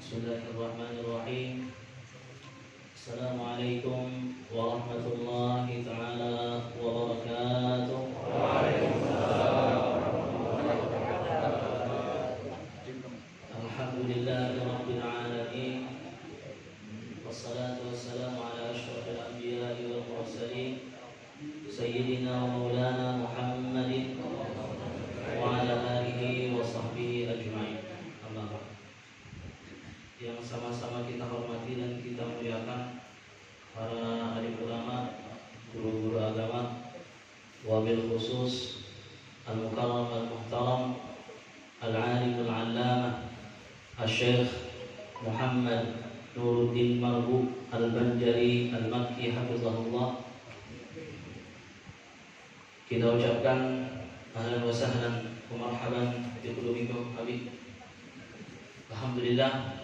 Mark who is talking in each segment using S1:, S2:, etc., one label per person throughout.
S1: Bismillahirrahmanirrahim. Assalamualaikum warahmatullahi ta'ala wabarakatuh. Alhamdulillahi rabbil alamin. Wassalatu wassalamu ala asyrafil anbiya'i wal mursalin Sayyidina wa maulana Muhammadin wa ala alihi wa sahbihi ajma'in. Amma ba'd. Yang sama-sama kita hormati dan kita muliakan para alim ulama, guru-guru agama, wabil khusus al-mukarram al-muhtaram al-alim al-allamah al-syekh Muhammad Nuruddin Marbu al-Banjari al-Makki hafizahullah. Kita ucapkan ahlan wa sahlan wa marhaban bi qulubikum habib. Alhamdulillah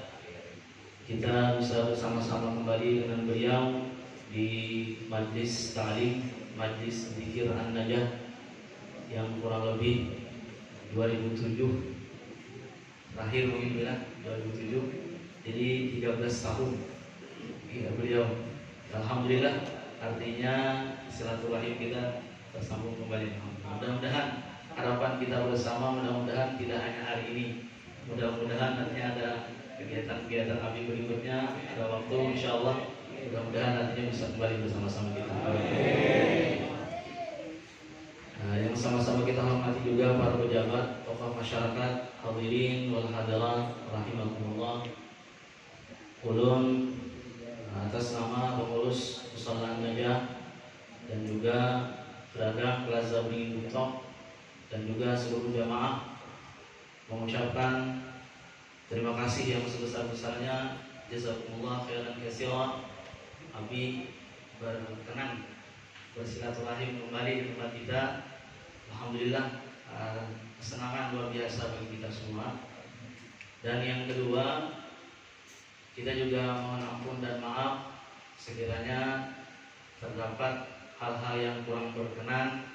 S1: kita bisa bersama-sama kembali dengan beliau di majlis ta'lim, majlis zikir An-Najah yang kurang lebih 2007 terakhir mungkin bila 2007, jadi 13 tahun ya, beliau. Alhamdulillah, artinya silaturahim kita tersambung kembali. Mudah-mudahan harapan kita bersama, mudah-mudahan tidak hanya hari ini, mudah-mudahan nanti ada kegiatan-kegiatan kami berikutnya, ada waktu insyaallah, mudah-mudahan nantinya bisa kembali bersama-sama kita. Nah, yang sama-sama kita hormati juga para pejabat, tokoh masyarakat, hadirin wal hadirat rahimakumullah. Ulun atas nama pengurus Musalla An-Najah dan juga pedagang Plaza Beringin Buktok dan juga seluruh jamaah mengucapkan terima kasih yang sebesar-besarnya. Jazakumullah khairan katsiran. Abi berkenan bersilaturahim kembali di tempat kita. Alhamdulillah, kesenangan luar biasa bagi kita semua. Dan yang kedua, kita juga mohon ampun dan maaf sekiranya terdapat hal-hal yang kurang berkenan,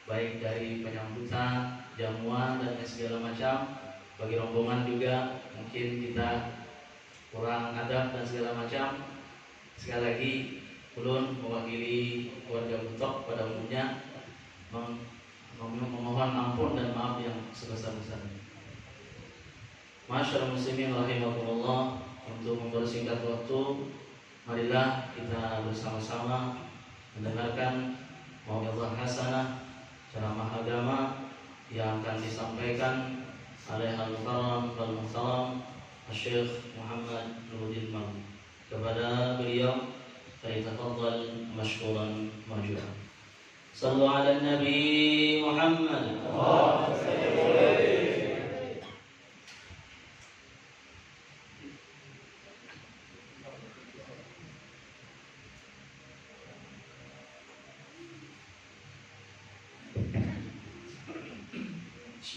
S1: baik dari penyambutan, jamuan dan segala macam. Bagi rombongan juga mungkin kita kurang adab dan segala macam. Sekali lagi ulun mewakili keluarga Butok pada umumnya memohon ampun dan maaf yang sebesar-besarnya. Masyaallah muslimin rahimakumullah, untuk mempersingkat waktu, marilah kita bersama-sama mendengarkan mau'izah hasanah, ceramah agama yang akan disampaikan oleh Al-Mukarram wal-Muhtaram Syekh Muhammad Nuruddin Mam. Kepada beliau, falyatafaddal mashkuran majuran. Sallu ala Nabi Muhammad.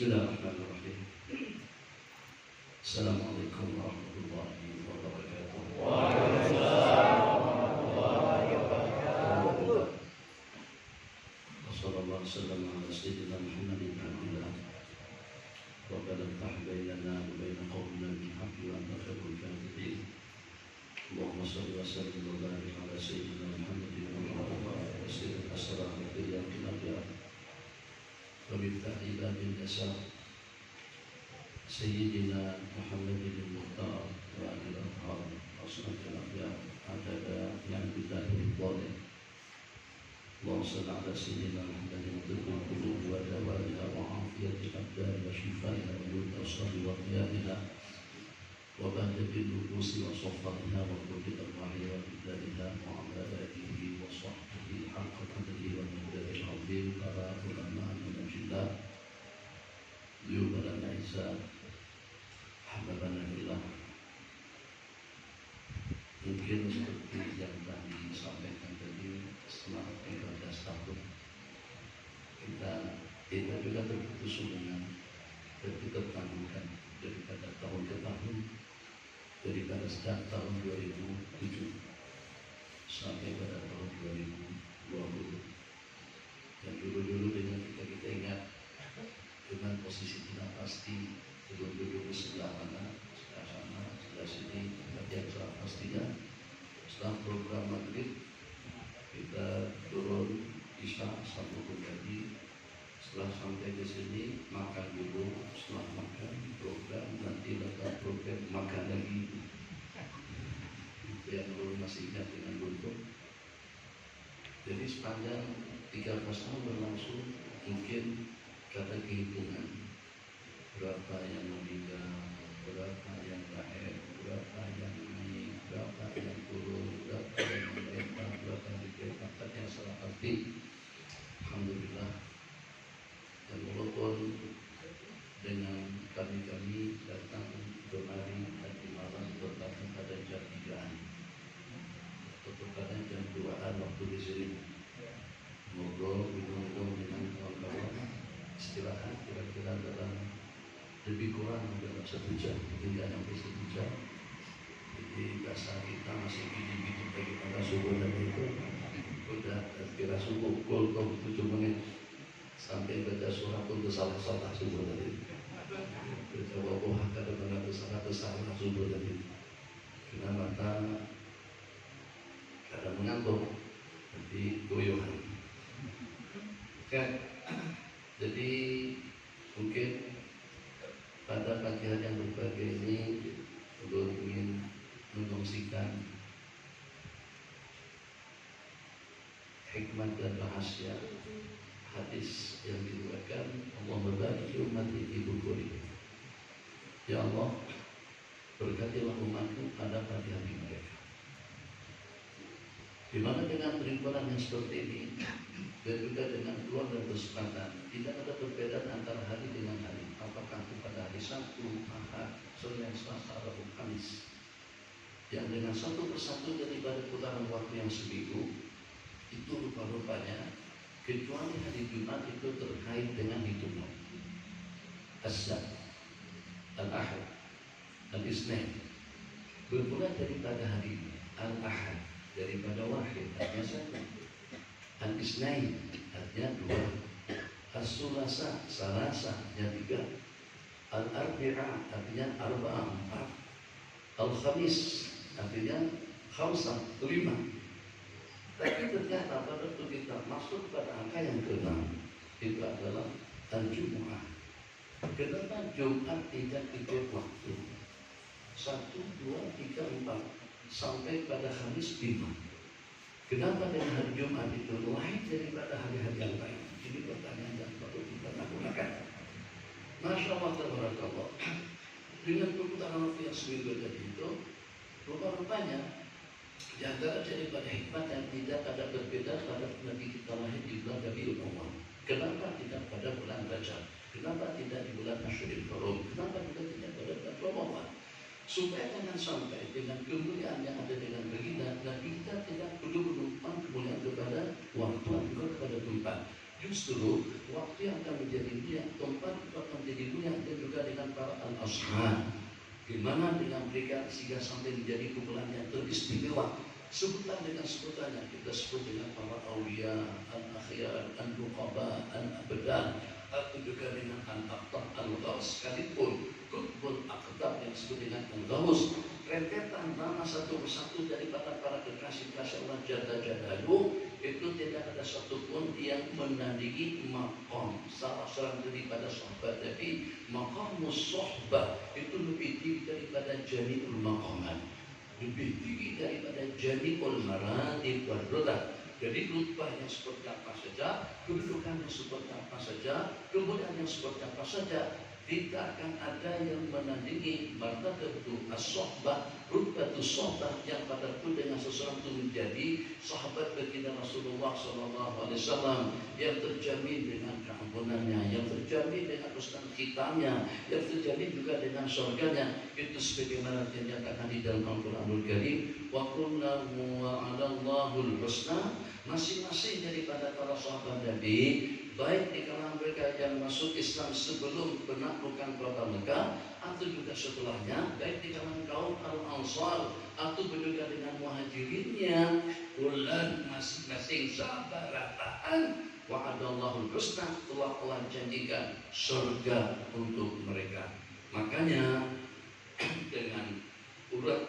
S2: Bismillahirrahmanirrahim. Assalamualaikum warahmatullahi wabarakatuh. Wassallallahu wasallam ala sayyidina Muhammadin abdillah wa qad tahbayyana wa bayna qawmina bil haqqi wa anta khairul fatihim. Allahumma shalli wa sallim wa barik ala sayyidina Muhammadin wa ala sayyidina asrar al-qiyam ومفتاح باب اليسار سيدنا محمد المختار وعلى الأطهار أصناف الأخيار عدد نعم الله الظالم. اللهم صل على سيدنا محمد طب القلوب ودوائها وعافية الأبدان وشفائها ونور الأبصار وضيائها وبهجة النفوس وصفائها وقرب أرواحها وبدائها وعلى آله وصحبه حق قدره والمقدار العظيم. para ulama beliau pada Aisyah Habibana Billah. Mungkin seperti yang tadi disampaikan tadi, setelah 15 tahun kita juga terputus hubungan dan kita tangguhkan daripada tahun ke tahun, daripada sejak tahun 2007 sampai pada tahun 2020. Dan dulu-dulu dengan kita ingat dengan posisi tidak pasti, dulu sebelah mana, sebelah sana, sebelah sini, tapi yang salah pastinya setelah program maghrib kita turun isya sampai pagi. Setelah sampai ke sini makan dulu, setelah makan program, nanti letak program makan lagi. Itu yang belum masih ingat dengan bentuk. Jadi sepanjang 13 tahun berlangsung, mungkin kata kehitungan berapa yang meninggal, berapa yang lahir, berapa yang naik, berapa yang turun, berapa yang dikereta, berapa yang dikeretakan, yang salah arti. Alhamdulillah. Dan walaupun dengan kami datang kemari tadi malam bertemu pada jam 3-an atau kadang jam 2-an waktu di sini ngobrol minum dengan kawan-kawan, istirahat kira-kira dalam lebih kurang dalam 1 jam, hingga sampai 1 jam. Jadi bahasa kita masih gini-gini bagaimana subuh dan itu udah kira subuh pukul 7 menit sampai baca surah pun salah subuh tadi. Coba kadang-kadang salah subuh tadi. Karena mata kadang mengantuk, nanti goyohan. Oke. Jadi mungkin pada pagi hari yang berbahagia ini belum ingin mengungsikan hikmah dan rahasia hadis yang diriwayatkan Allah berkati umatnya di bukuri. Ya Allah, berkatilah umatku pada pagi hari mereka. Di mana dengan perimpanan yang seperti ini dan juga dengan peluang dan kesempatan, tidak ada perbedaan antara hari dengan hari. Apakah itu pada hari Sabtu, Ahad, Senin, Selasa, Rabu, Kamis, yang dengan satu persatu daripada putaran waktu yang seminggu itu rupa-rupanya, kecuali hari Jumat itu terkait dengan hitungan As-Sabt, Al-Ahad, Al-Isnin, bermula daripada hari Al-Ahad, daripada wahid hanya satu, Al-Isnain artinya 2, As-Sulasa Salasa yang 3, Al-Arbi'a artinya 4, Al-Khamis artinya 5. Tapi ternyata pada waktu kita masuk pada angka yang ke-6 itu adalah Al-Jumu'ah. Kenapa Jumat tidak ikut waktu? 1, 2, 3, 4 sampai pada Khamis 5. Kenapa dengan hari Jumat itu lain daripada hari-hari yang lain? Ini pertanyaan yang perlu kita lakukan. Masya Allah, tabarakallah. Dengan perputaran waktu yang seminggu tadi itu, rupa-rupanya di antara daripada hikmah yang tidak ada berbeda pada Nabi kita lahir di bulan Rabiul Awwal. Kenapa tidak pada bulan Rajab? Kenapa tidak di bulan Asyurul Hurum? Kenapa juga tidak pada bulan Ramadan? Supaya jangan sampai dengan kemuliaan yang ada dengan baginda, Nabi kita tidak perlu menumpang kemuliaan kepada waktu atau kepada tempat. Justru waktu yang akan menjadi mulia, tempat itu akan menjadi mulia, dan juga dengan para al-ashab. Gimana dengan mereka sehingga sampai menjadi kumpulan yang teristimewa. Sebutan dengan sebutannya kita sebut dengan para awliya, al-akhyar, al-nuqaba, al-abdan, atau juga dengan al-aqtab, al-ghaus, sekalipun kutbul aqtab yang disebut dengan al-ghaus, rentetan nama satu persatu daripada para kekasih-kasih Allah jada-jadalu, itu tidak ada satupun yang menandingi maqam salah seorang daripada sahabat. Tapi maqamus sohbah itu lebih tinggi daripada jami'ul maqaman, lebih tinggi daripada jami'ul maratib wal rutbah. Jadi rutbah yang seperti apa saja, kedudukan yang seperti apa saja, kemudian yang seperti apa saja, tidak akan ada yang menandingi martabatu as-sohbah, rutbatus sohbah, yang pada itu dengan seseorang itu menjadi sahabat baginda Rasulullah SAW, yang terjamin dengan keampunannya, yang terjamin dengan husnul khitamnya, yang terjamin juga dengan surganya. Itu sebagaimana dinyatakan di dalam Al-Quranul Karim, wa kullu wa'adallahu husna, masing-masing daripada para sahabat Nabi, baik di kalangan mereka yang masuk Islam sebelum penaklukan kota Mekah atau juga setelahnya, baik di kalangan kaum Al-Ansar atau juga dengan muhajirinnya, bulan masing-masing sahabat rataan wa'adallahu husna, telah Allah janjikan surga untuk mereka. Makanya dengan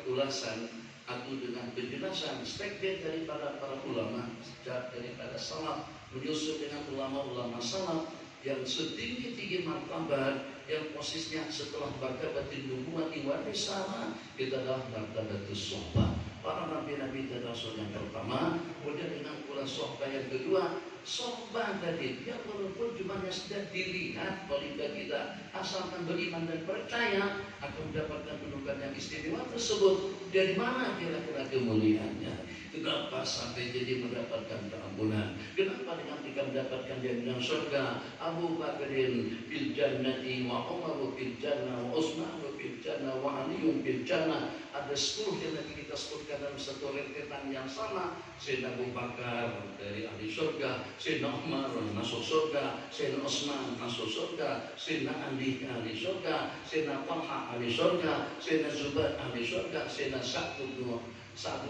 S2: ulasan atau dengan penjelasan statement daripada para ulama sejak daripada salaf menyusul dengan ulama-ulama salaf yang setinggi-tinggi martabat, yang posisinya setelah martabatin nubuwah wa risalah, kita adalah martabatus sohbah, para nabi-nabi dan rasul yang pertama. Kemudian dengan pula sohbah yang kedua, sohbah tadi yang walaupun cuma sudah dilihat oleh kita, asalkan beriman dan percaya akan mendapatkan kedudukan yang istimewa tersebut. Dari mana kira-kira kemuliaannya? Kenapa sampai jadi mendapatkan keampunan? Kenapa dengan kita mendapatkan jaminan surga? Abu Bakrin fil jannati wa Umar fil jannah wa Utsman fil jannah wa Ali fil jannah. Ada 10 yang nanti kita sebutkan dalam satu rentetan yang sama. Sayyidina Abu Bakar dari ahli surga, Sayyidina Umar masuk surga, Sayyidina Utsman masuk surga, Sayyidina Ali ahli surga, Sayyidina Talha ahli surga, Sayyidina Zubair ahli surga, Sayyidina Sa'd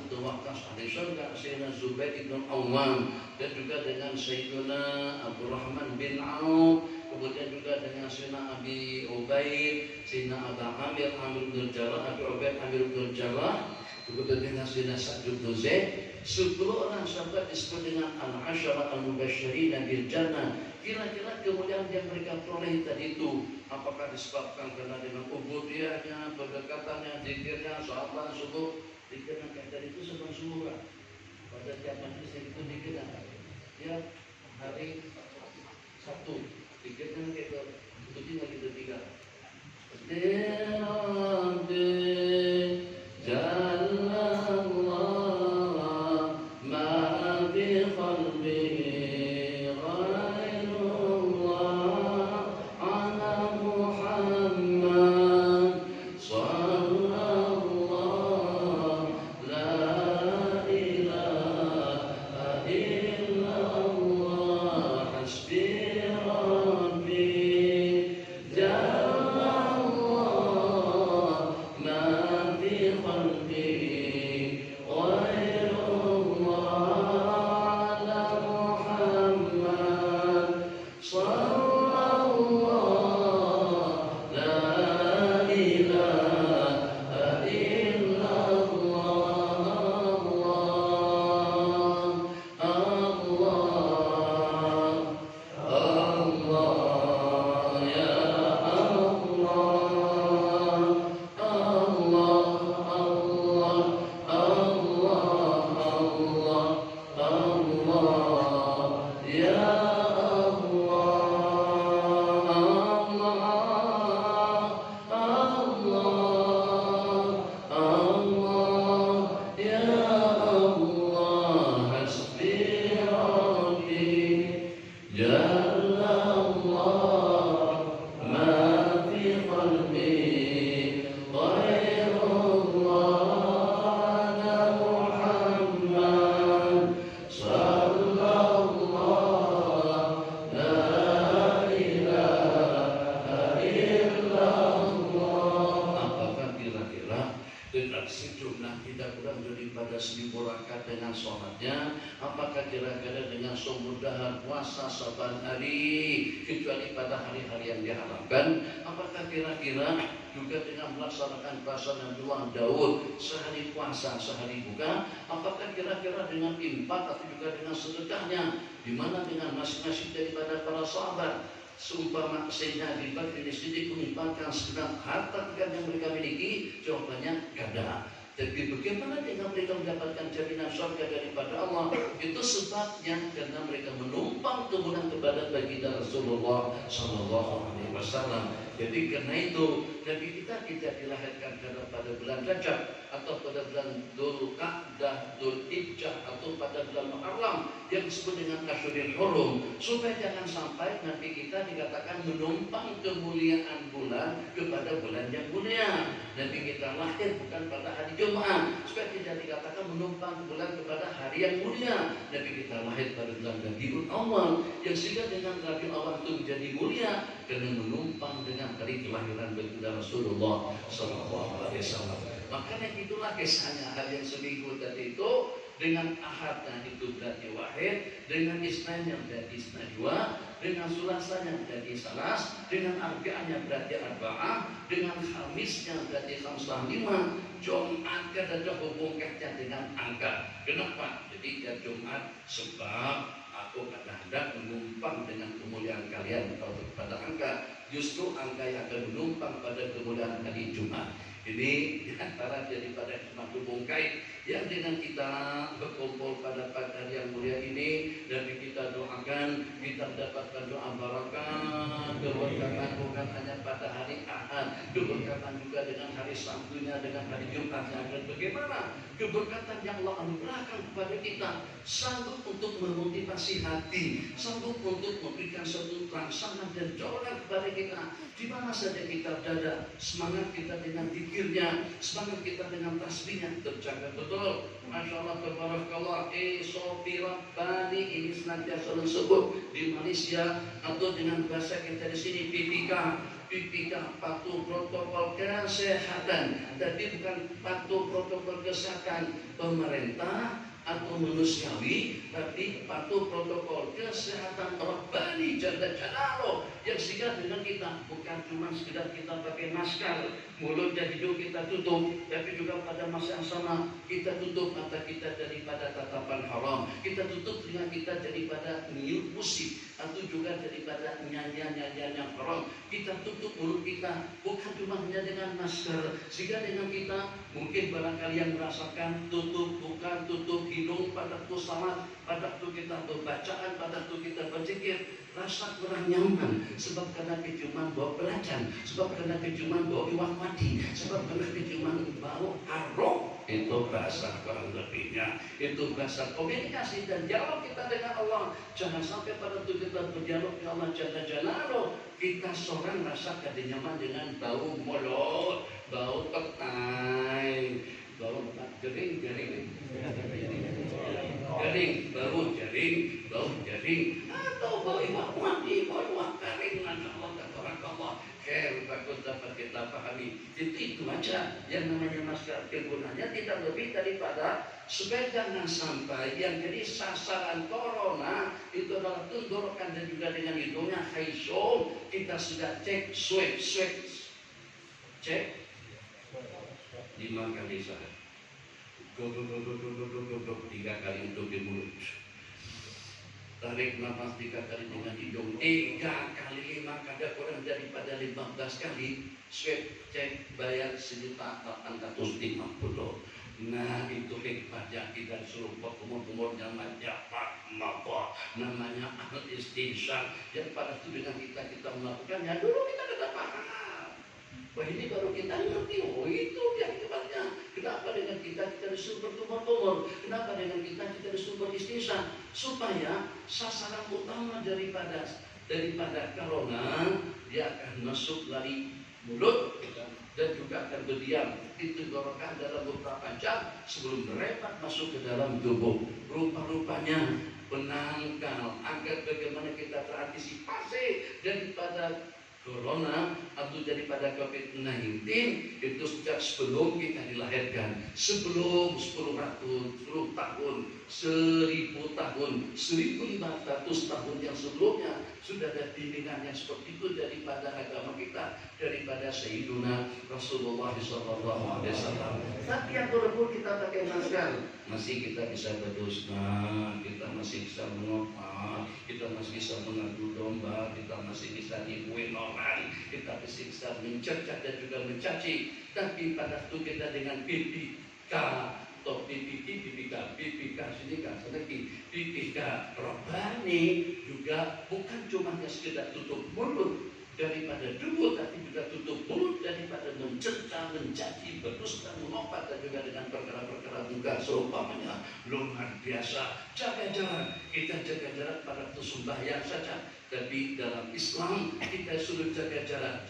S2: bin Waqqas ahli surga, Sayyidina Zubair bin Awwam, dan juga dengan Sayyidina Abdurrahman bin Auf, kemudian juga dengan Sayyidina Abi Ubaid, Sayyidina Abu Amir bin Jarrah, Abu Ubaid Amir bin Jarrah, kemudian dengan Sayyidina Sa'd bin Zaid. 10 orang sahabat disebut dengan al-asyara al-mubasysyirin bil jannah. Kira-kira kemudian yang mereka peroleh tadi itu apakah disebabkan karena dengan ubudiyahnya, pendekatannya, zikirnya, salat subuh? Dikira kayak tadi itu sebelum subuh pada tiap majlis itu dikira tiap hari Sabtu dikira kayak itu lagi ketiga
S3: Ya
S2: apakah kira-kira dengan sumur dahar puasa saban hari kecuali pada hari-hari yang diharamkan? Apakah kira-kira juga dengan melaksanakan puasa Nabi Daud sehari puasa sehari buka? Apakah kira-kira dengan infak atau juga dengan sedekahnya, di mana dengan masing-masing daripada para sahabat seumpama Sayyidina Abi Bakar Siddiq menginfakkan segenap harta yang mereka miliki? Jawabannya kada. Tapi bagaimana dengan mereka mendapatkan jaminan surga daripada Allah? Itu sebabnya karena mereka menumpang kemudian kepada baginda Rasulullah Sallallahu Alaihi Wasallam. Jadi karena itu Nabi kita tidak dilahirkan pada bulan Rajab atau pada bulan Dzulqa'dah, Dzulhijjah atau pada bulan Muharram yang disebut dengan Asyurul Hurum, supaya jangan sampai Nabi kita dikatakan menumpang kemuliaan bulan kepada bulan yang mulia. Nabi kita lahir bukan pada hari Jumat, supaya tidak dikatakan menumpang bulan kepada hari yang mulia. Nabi kita lahir pada bulan Rabiul Awal, yang sehingga dengan Rabiul Awal itu menjadi mulia karena menumpang dengan hari kelahiran baginda Rasulullah Sallallahu Alaihi Wasallam. Makanya itulah kisahnya hari yang seminggu tadi itu, dengan Ahadnya itu berarti wahid, dengan Isnanya berarti Isna dua, dengan Sulasanya berarti salas, dengan Arba'anya berarti arba'ah, dengan Khamisnya berarti khamsah lima. Jumat ada hubungkannya dengan angka. Kenapa? Jadi ya Jumat sebab aku hendak menumpang dengan kemuliaan kalian pada angka. Justru angka yang akan menumpang pada kemuliaan hari Jumat. Ini diantara daripada suatu bongkai yang dengan kita berkumpul pada hari yang mulia ini, dan kita doakan kita mendapatkan doa barakah, keberkatan bukan hanya pada hari Ahad, keberkatan juga dengan hari Sabtunya, dengan hari Jumatnya. Dan bagaimana keberkatan yang Allah anugerahkan kepada kita, sanggup untuk memotivasi hati, sanggup untuk memberikan satu rangsangan dan dorongan kepada kita di mana saja kita berada. Semangat kita dengan zikirnya, semangat kita dengan tasbihnya terjaga betul. Masya Allah, tabarakallah. Sofi Rabbani ini senantiasa disebut di Malaysia atau dengan bahasa kita di sini PPK patuh protokol kesehatan. Tapi bukan patuh protokol kesehatan pemerintah atau manusiawi, tapi patuh protokol kesehatan Rabbani Jalla Jalaluh, yang sehingga dengan kita bukan cuma sekedar kita pakai masker, mulut dan hidung kita tutup, tapi juga pada masa yang sama kita tutup mata kita daripada tatapan haram, kita tutup telinga kita daripada niup musik atau juga daripada nyanyian-nyanyian yang haram, kita tutup mulut kita bukan cuma hanya dengan masker, sehingga dengan kita mungkin barangkali yang merasakan tutup bukan tutup hidung pada waktu salat, pada waktu kita berbacaan, pada waktu kita berzikir, rasa kurang nyaman sebab karena keciuman bau belacan, sebab karena keciuman bau iwak mati, sebab karena keciuman bau haram. Itu bahasa kurang lebihnya, itu bahasa komunikasi dan dialog kita dengan Allah. Jangan sampai pada waktu kita berdialog dengan Allah Jalla Jalaluh, kita seorang rasa kada nyaman dengan bau mulut, bau petai, bau jaring, atau bau iwak mati, bau iwak kering. Masya Allah, tabarakallah. Bagus dapat kita pahami. Itu aja yang namanya masker. Kegunaannya tidak lebih daripada supaya jangan sampai yang jadi sasaran corona itu adalah tenggorokan dan juga dengan hidungnya haisul. Kita sudah cek swab, cek 5 kali sehari, 3 kali untuk di mulut, tarik nafas 3 kali dengan hidung, 3 kali 5, kada kurang daripada 15 kali. Swab cek bayar 1.850. Nah itu hikmahnya kita suruh umur namanya Pak Mapa, namanya al-istinsyaq, yang pada itu dengan kita melakukannya. Dulu kita tidak paham. Wah ini baru kita ngerti, oh itu yang hebatnya. Kenapa dengan kita disuruh bertumur-tumur? Kenapa dengan kita disuruh beristinsyaq? Supaya sasaran utama daripada corona dia akan masuk dari mulut dan juga akan berdiam di tenggorokan dalam beberapa jam sebelum merembet masuk ke dalam tubuh. Rupa-rupanya penangkal agar bagaimana kita terantisipasi daripada corona atau daripada COVID-19 itu sejak sebelum kita dilahirkan, sebelum 10 tahun, 1000 tahun, 1500 tahun yang sebelumnya sudah ada bimbingan yang seperti itu daripada agama kita, daripada Sayyiduna Rasulullah SAW. Tapi yang walaupun kita pakai masker, masih kita bisa berdusta, kita masih bisa mengopah, kita masih bisa mengadu domba, kita masih bisa nipuin orang, kita masih bisa mencerca dan juga mencaci. Tapi pada waktu kita dengan PPK atau PPK sini kan lagi PPK Robbani juga bukan cuma sekedar tutup mulut daripada dulu, tapi juga tutup mulut daripada mencerca, mencaci, berdusta, mengopah dan juga dengan perkara-perkara muka seumpamanya luar biasa. Jaga jarak, kita jaga jarak pada waktu sembahyang saja. Tapi dalam Islam kita suruh jaga jarak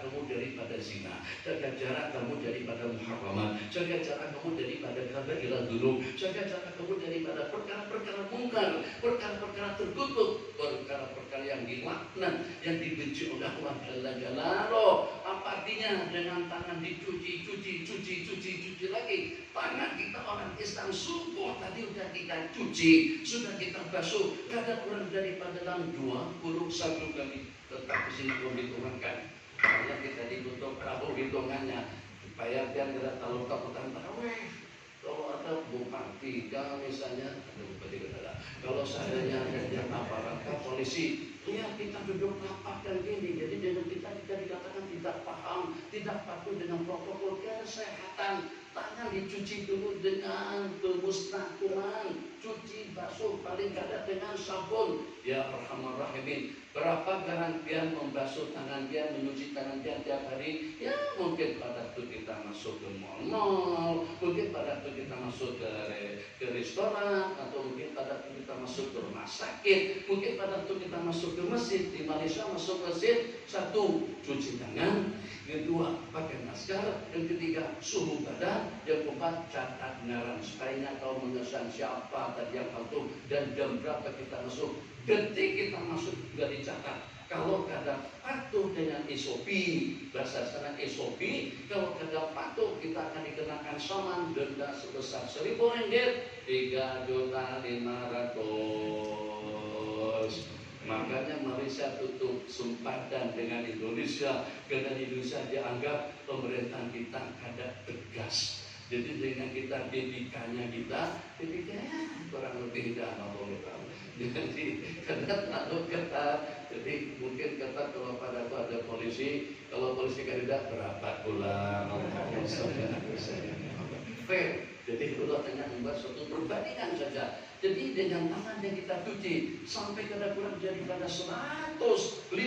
S2: kamu daripada zina, jaga jarak kamu daripada muharramat, jaga jarak kamu daripada kabairat dzunub, jaga jarak kamu daripada perkara-perkara mungkar, perkara-perkara terkutuk, perkara-perkara yang dilaknat, yang dibenci oleh Allah Jalla Jalaluh. Apa artinya? Dengan tangan dicuci lagi. Tangan kita orang Islam subuh tadi sudah kita cuci, sudah kita basuh, kadang kurang daripada dalam 21 kali. Tetap di sini belum dituangkan, karena kita ditutup rabu hitungannya supaya dia tidak terlalu takutan taraweh. Kalau ada bupati, misalnya ada bupati kita, kalau seandainya ada aparat polisi, ya kita duduk rapat dan gini. Jadi dengan kita dikatakan tidak paham, tidak patuh dengan protokol kesehatan. Tangan dicuci dulu dengan kemusnahan, cuci basuh paling kadang dengan sabun. Ya Arhamar Rahimin, berapa garantian membasuh tangan dia, mencuci tangan dia tiap hari? Ya mungkin pada waktu kita masuk ke mall, mungkin pada waktu kita masuk ke restoran, atau mungkin pada waktu kita masuk ke rumah sakit, mungkin pada waktu kita masuk ke masjid. Di Malaysia masuk masjid, 1, cuci tangan, yang 2, pakai masker, yang 3, suhu badan, yang 4, catat ngaran supaya tahu mengesan siapa tadi yang patuh dan jam berapa kita masuk, detik kita masuk juga dicatat. Kalau kadang patuh dengan SOP, bahasa sana SOP, kalau kadang patuh kita akan dikenakan saman denda sebesar Rp1.000, 3.500.000. Makanya Malaysia tutup sempadan dengan Indonesia, karena Indonesia dianggap pemerintahan kita ada tegas. Jadi dengan kita PPK-nya kurang lebih dah Allah. Jadi karena terlalu ketat. Jadi mungkin ketat kalau pada ada polisi, kalau polisi kandidat berapa pula fair. Jadi Allah tengah membuat suatu perbandingan saja. Jadi dengan tangan yang kita cuci sampai kadang kurang jadi pada 105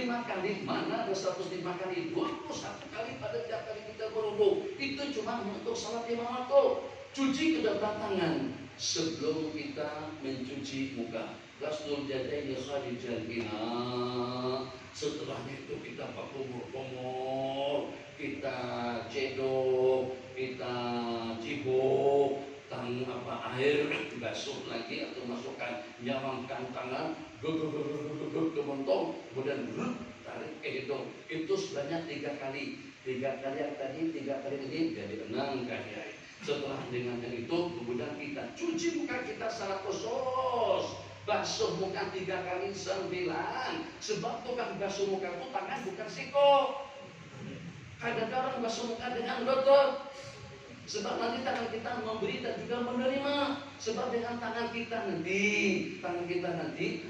S2: kali, mana ada 105 kali, 21 kali pada tiap kali kita berwudu. Itu cuma untuk salat 5 waktu. Cuci kedua tangan sebelum kita mencuci muka. Ghusl yadaini kharijal ina. Setelahnya itu kita kumur-kumur, kita cedok, kita cibuk, air basuh lagi atau masukkan, nyawangkan tangan, ke mentong, kemudian tarik ke hidung. Itu sebanyak 3 kali. 3 kali yang tadi, 3 kali ini jadi 6 kali. Setelah dengan yang itu, kemudian kita cuci muka kita secara khusus. Basuh muka 3 kali 9. Sebab tukang basuh muka itu tangan bukan siko. Kadang-kadang orang basuh muka dengan lutut. Sebab nanti tangan kita memberi dan juga menerima. Sebab dengan tangan kita nanti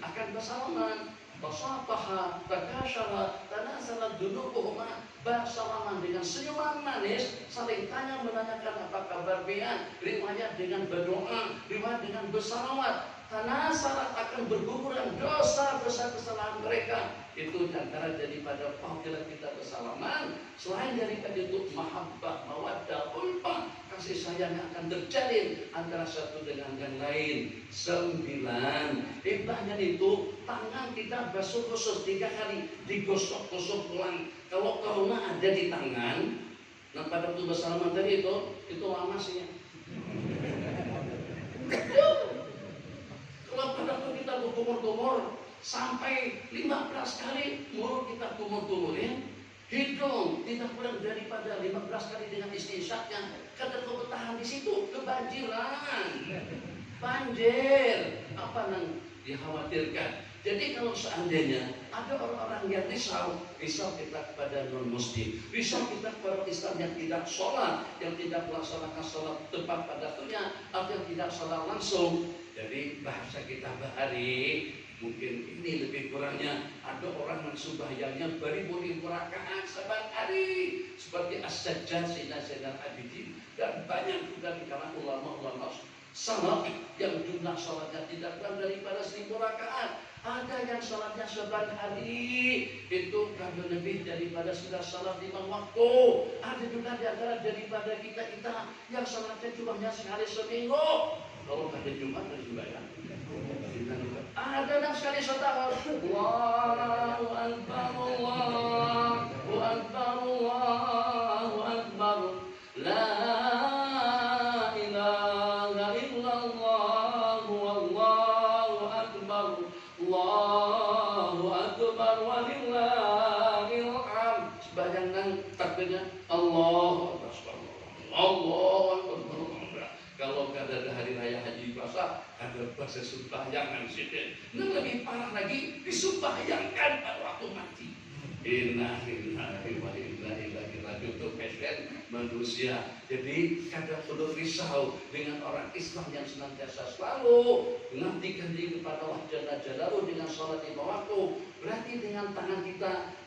S2: akan bersalaman. Basafaha, bakasyara, tanasala dunubuhuma, bersalaman dengan senyuman manis, saling tanya menanyakan apa kabar kalian, riwayat dengan berdoa, riwayat dengan bersalawat. Tanasala akan berguguran dosa-dosa kesalahan mereka. Itu antara daripada fadilah kita bersalaman. Selain daripada itu mahabbah, mawaddah, ulfah, kasih sayang yang akan terjalin antara satu dengan yang lain. 9. Hebatnya itu tangan kita basuh khusus 3 kali, digosok-gosok pulang. Kalau corona ada di tangan, nah pada waktu bersalaman tadi itu lama sih ya. Kalau pada waktu kita berkumur-kumur, sampai 15 kali mulut kita kumur-kumurin, hidung tidak kurang daripada 15 kali dengan istinsaknya. Kada kau bertahan di situ, kebanjiran, banjir, apa yang dikhawatirkan. Jadi kalau seandainya ada orang-orang yang risau kita kepada non-muslim, risau kita kepada Islam yang tidak sholat, yang tidak melaksanakan sholat tepat pada waktunya, atau yang tidak sholat langsung. Jadi bahasa kita bahari, mungkin ini lebih kurangnya ada orang yang sembahyangnya beribu-ribu rakaat saban hari seperti As-Sajjad, Sayyidina Abidin, dan banyak juga di kalangan ulama-ulama salaf yang jumlah sholatnya tidak kurang daripada 1000 rakaat. Ada yang sholatnya saban hari itu kada lebih daripada sudah sholat 5 waktu. Ada juga di antara daripada kita yang sholatnya cuma sekali seminggu. Kalau pada Jumat harus sembahyang. Ada yang sekali sholat Allahu Akbar, Allahu Akbar, Allahu Akbar, la ilaha illallah, Allahu Akbar, Allahu Akbar, walillahil hamd. Sembahyang takbirnya Allahu Akbar, Allahu Akbar. Kalau kada ada hari raya haji puasa, ada bahasa sembahyangan situ. Yang lebih parah lagi, disembahyangan pada waktu mati. Inna lillahi wa inna ilaihi raji'un. Itu presiden manusia. Jadi kada perlu risau dengan orang Islam yang senantiasa selalu mengabdikan diri kepada Allah Jalla Jalaluhu dengan sholat 5 waktu. Berarti dengan tangan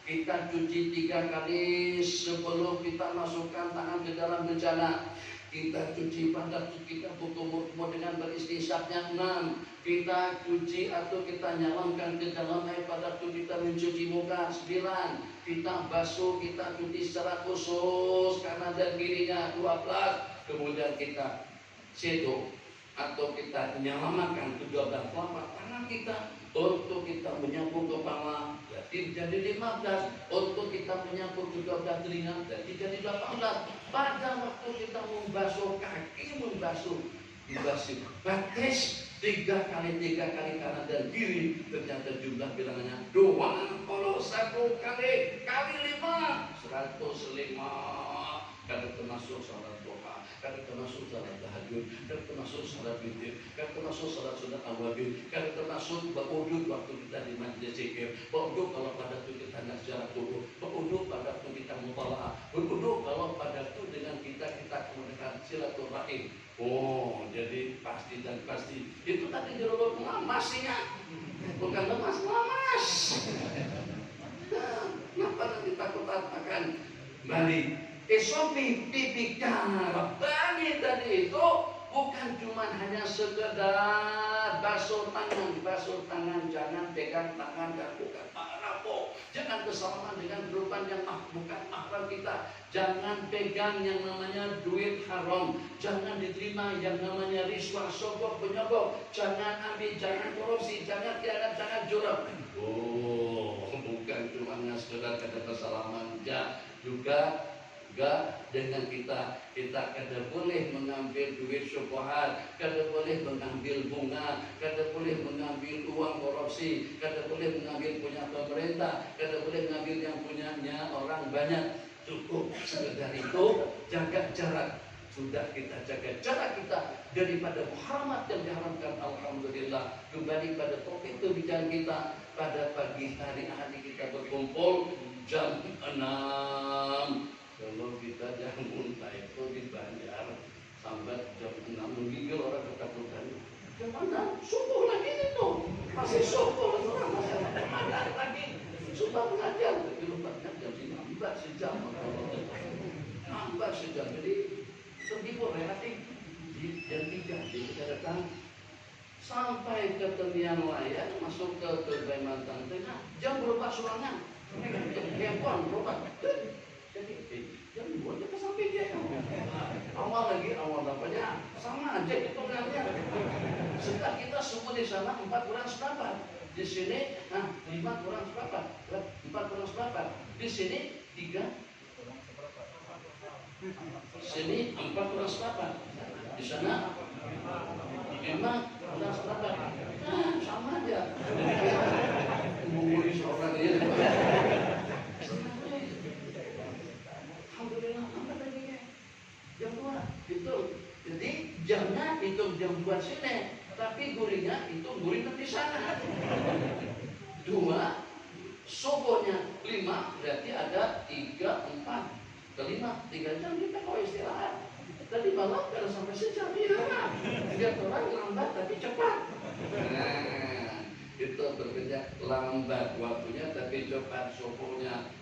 S2: kita cuci 3 kali sebelum kita masukkan tangan ke dalam bejana. Kita cuci pantat kita berkumur-kumur dengan beristinsaknya 6. Kita cuci atau kita nyalamkan ke dalam air pada waktu kita mencuci muka 9. Kita basuh, kita cuci secara khusus kanan dan kirinya 12. Kemudian kita sedo atau kita nyalamakan kedua belah telapak tangan kita untuk kita menyapu kepala, jadi 15. Untuk kita menyapu kedua belah telinga, jadi 18. Pada waktu kita membasuh kaki, dibasuh batis 3 kali kanan dan kiri, ternyata jumlah bilangannya 21 kali 5, 105. Kada termasuk salat duha, kada termasuk salat tahajud, kada termasuk salat witir, kada termasuk salat sunat awabin, kada termasuk berwudhu waktu kita di majlis zikir, berwudhu kalau pada itu kita nak sejarah tubuh, berwudhu pada itu kita mutalaah, berwudhu kalau pada itu dengan kita kemudian silaturahim. Oh, jadi pasti dan pasti itu tadi jeruk lamasnya, bukan lemas. Kenapa nanti takut akan balik? Sopi pipikana Rabbani tadi itu bukan cuma hanya sekedar basuh tangan, jangan pegang tangan dan bukan rapo, jangan bersalaman dengan gerupan yang bukan mahram kita, jangan pegang yang namanya duit haram, jangan diterima yang namanya riswah, sogok, penyogok, jangan ambil, jangan korupsi, jangan khianat, jangan jurang. Oh, bukan cuma sekedar kata bersalaman, juga dengan kita kada boleh mengambil duit syubhat, kada boleh mengambil bunga, kada boleh mengambil uang korupsi, kada boleh mengambil punya pemerintah, kada boleh mengambil yang punyanya orang banyak. Cukup sekedar itu, jaga jarak. Sudah kita jaga jarak kita daripada muhammad yang diharamkan. Alhamdulillah, kembali pada topik pembicaraan kita pada pagi hari kita berkumpul jam 6. Kalau kita jangan muntah itu dibayar sampai jam 6 menggigil orang ketakutan. Gimana? Subuh lagi itu, masih subuh orang masih mengajar lagi. Sudah mengajar, tapi lupanya jam 6 sejam, nambah sejam. Jadi terhibur relatif di jam 3 di datang sampai ke Temian Layar masuk ke Kalimantan Tengah jam berubah surangan, handphone berubah. Jadi jam 2 kita sampai dia. Awal dapatnya sama aja hitungannya. Setelah kita semua di sana 4 kurang seperempat. Di sini 5 kurang seperempat. 4 kurang seperempat. Di sini 3. Sini 4 kurang seperempat. Di sana 5 kurang seperempat. Sama aja. tapi gurihnya itu gurih di sana. 2, subuhnya 5, berarti ada 3, 4, kelima 3 jam kita mau istirahat. Tadi malam kalau sampai sejam ya, biar orang lambat tapi cepat. Nah, itu bekerja lambat waktunya tapi cepat subuhnya.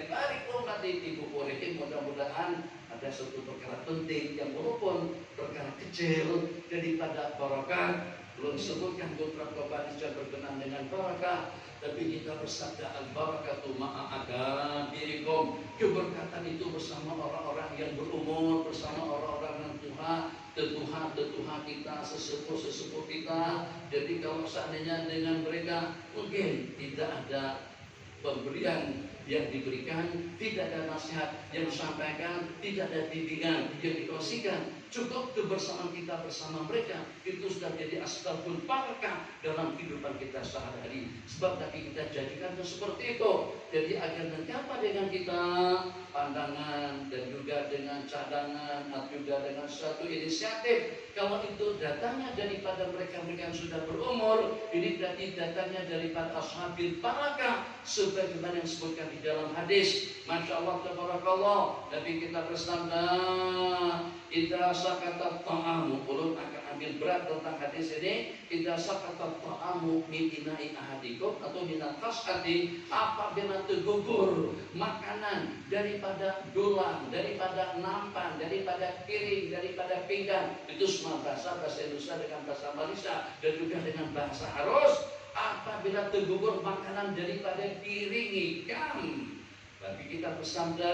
S2: Tarik umat di Pupurihin, mudah-mudahan ada satu perkara penting yang walaupun perkara kecil daripada barakah. Belum sebutkan beberapa hadis yang berkenan dengan barakah, tapi kita bersabda al-barakatu ma'a akabirikum. Keberkatan itu bersama orang-orang yang berumur, bersama orang-orang yang tetuha kita, sesepuh kita. Jadi kalau seandainya dengan mereka mungkin tidak ada pemberian yang diberikan, tidak ada nasihat yang disampaikan, tidak ada bimbingan yang dikasihkan, cukup kebersamaan kita bersama mereka itu sudah jadi asbabul barakah dalam kehidupan kita sehari-hari. Sebab Nabi kita jadikan seperti itu. Jadi agar nanti apa dengan kita pandangan dan juga dengan cadangan atau juga dengan suatu inisiatif, kalau itu datangnya daripada mereka-mereka yang sudah berumur, ini berarti datangnya daripada ashabil barakah sebagaimana yang disebutkan di dalam hadis. Masya Allah, tabarakallah, Nabi kita bersabda, idza sakata ta'amu, ulun akan ambil berat tentang hadis ini. Idza sakata ta'amu min ina'i ahadikum, atau minal qas'ati, apabila tergugur makanan daripada dulang, daripada nampan, daripada piring, daripada pinggan, itu semua bahasa Indonesia dengan bahasa Malaysia dan juga dengan bahasa Arus. Apabila tergugur makanan daripada piring ikan, bagi kita bersabda,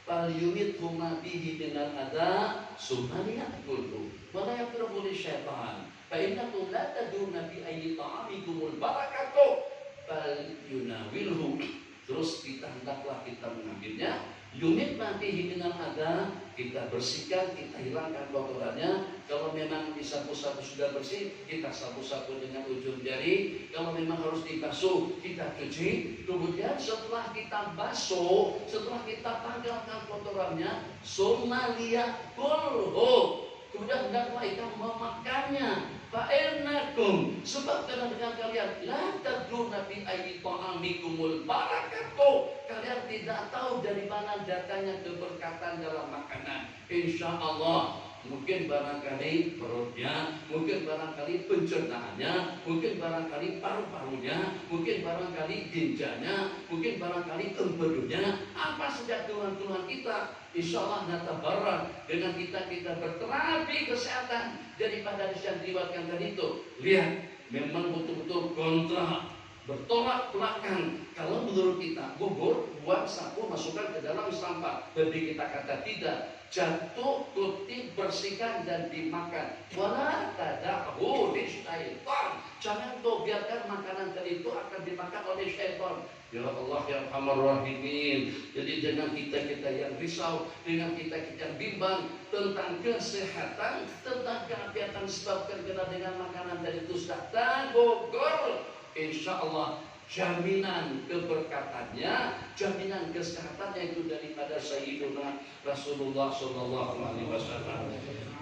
S2: fal yumit huma bihi minal adha sumaliat kulhu wala yaqrabu lisyaitan fa innakum la taduna bi ayyi ta'amikumul barakatuh fal yunawilhu. Terus kita hendaklah kita mengambilnya, yumit bihi minal adha, kita bersihkan, kita hilangkan kotorannya. Kalau memang disapu-sapu sudah bersih, kita sapu-sapu dengan ujung jari. Kalau memang harus dibasuh, kita cuci. Kemudian setelah kita basuh, setelah kita tanggalkan kotorannya, sumaliyakulhu, kemudian hendaklah kita memakannya. Fa'innakum, sebab dengan kalian la tadruna bi ayyi ta'amikumul barakatuh, kalian tidak tahu dari mana datangnya keberkatan dalam makanan. Insya Allah mungkin barangkali perutnya, mungkin barangkali pencernaannya, mungkin barangkali paru-parunya, mungkin barangkali ginjalnya, mungkin barangkali empedunya, apa saja keluhan-keluhan kita. Insya Allah natabarrak, dengan kita berterapi kesehatan daripada yang diriwayatkan tadi itu. Lihat, memang betul-betul kontra, bertolak belakang. Kalau menurut kita bubur, buat sapu, masukkan ke dalam sampah. Tapi kita kata tidak, jatuh, kutip, bersihkan dan dimakan. Wala tada'hu lisyaitan, jangan kau biarkan makanan tadi itu akan dimakan oleh syaitan. Ya Allah ya Arhamar Rahimin. Jadi dengan kita yang risau, dengan kita yang bimbang tentang kesehatan, tentang keapiatan disebabkan dengan makanan tadi itu sudah tergugur, insya Allah jaminan keberkatannya, jaminan kesehatannya itu daripada Sayyiduna Rasulullah SAW.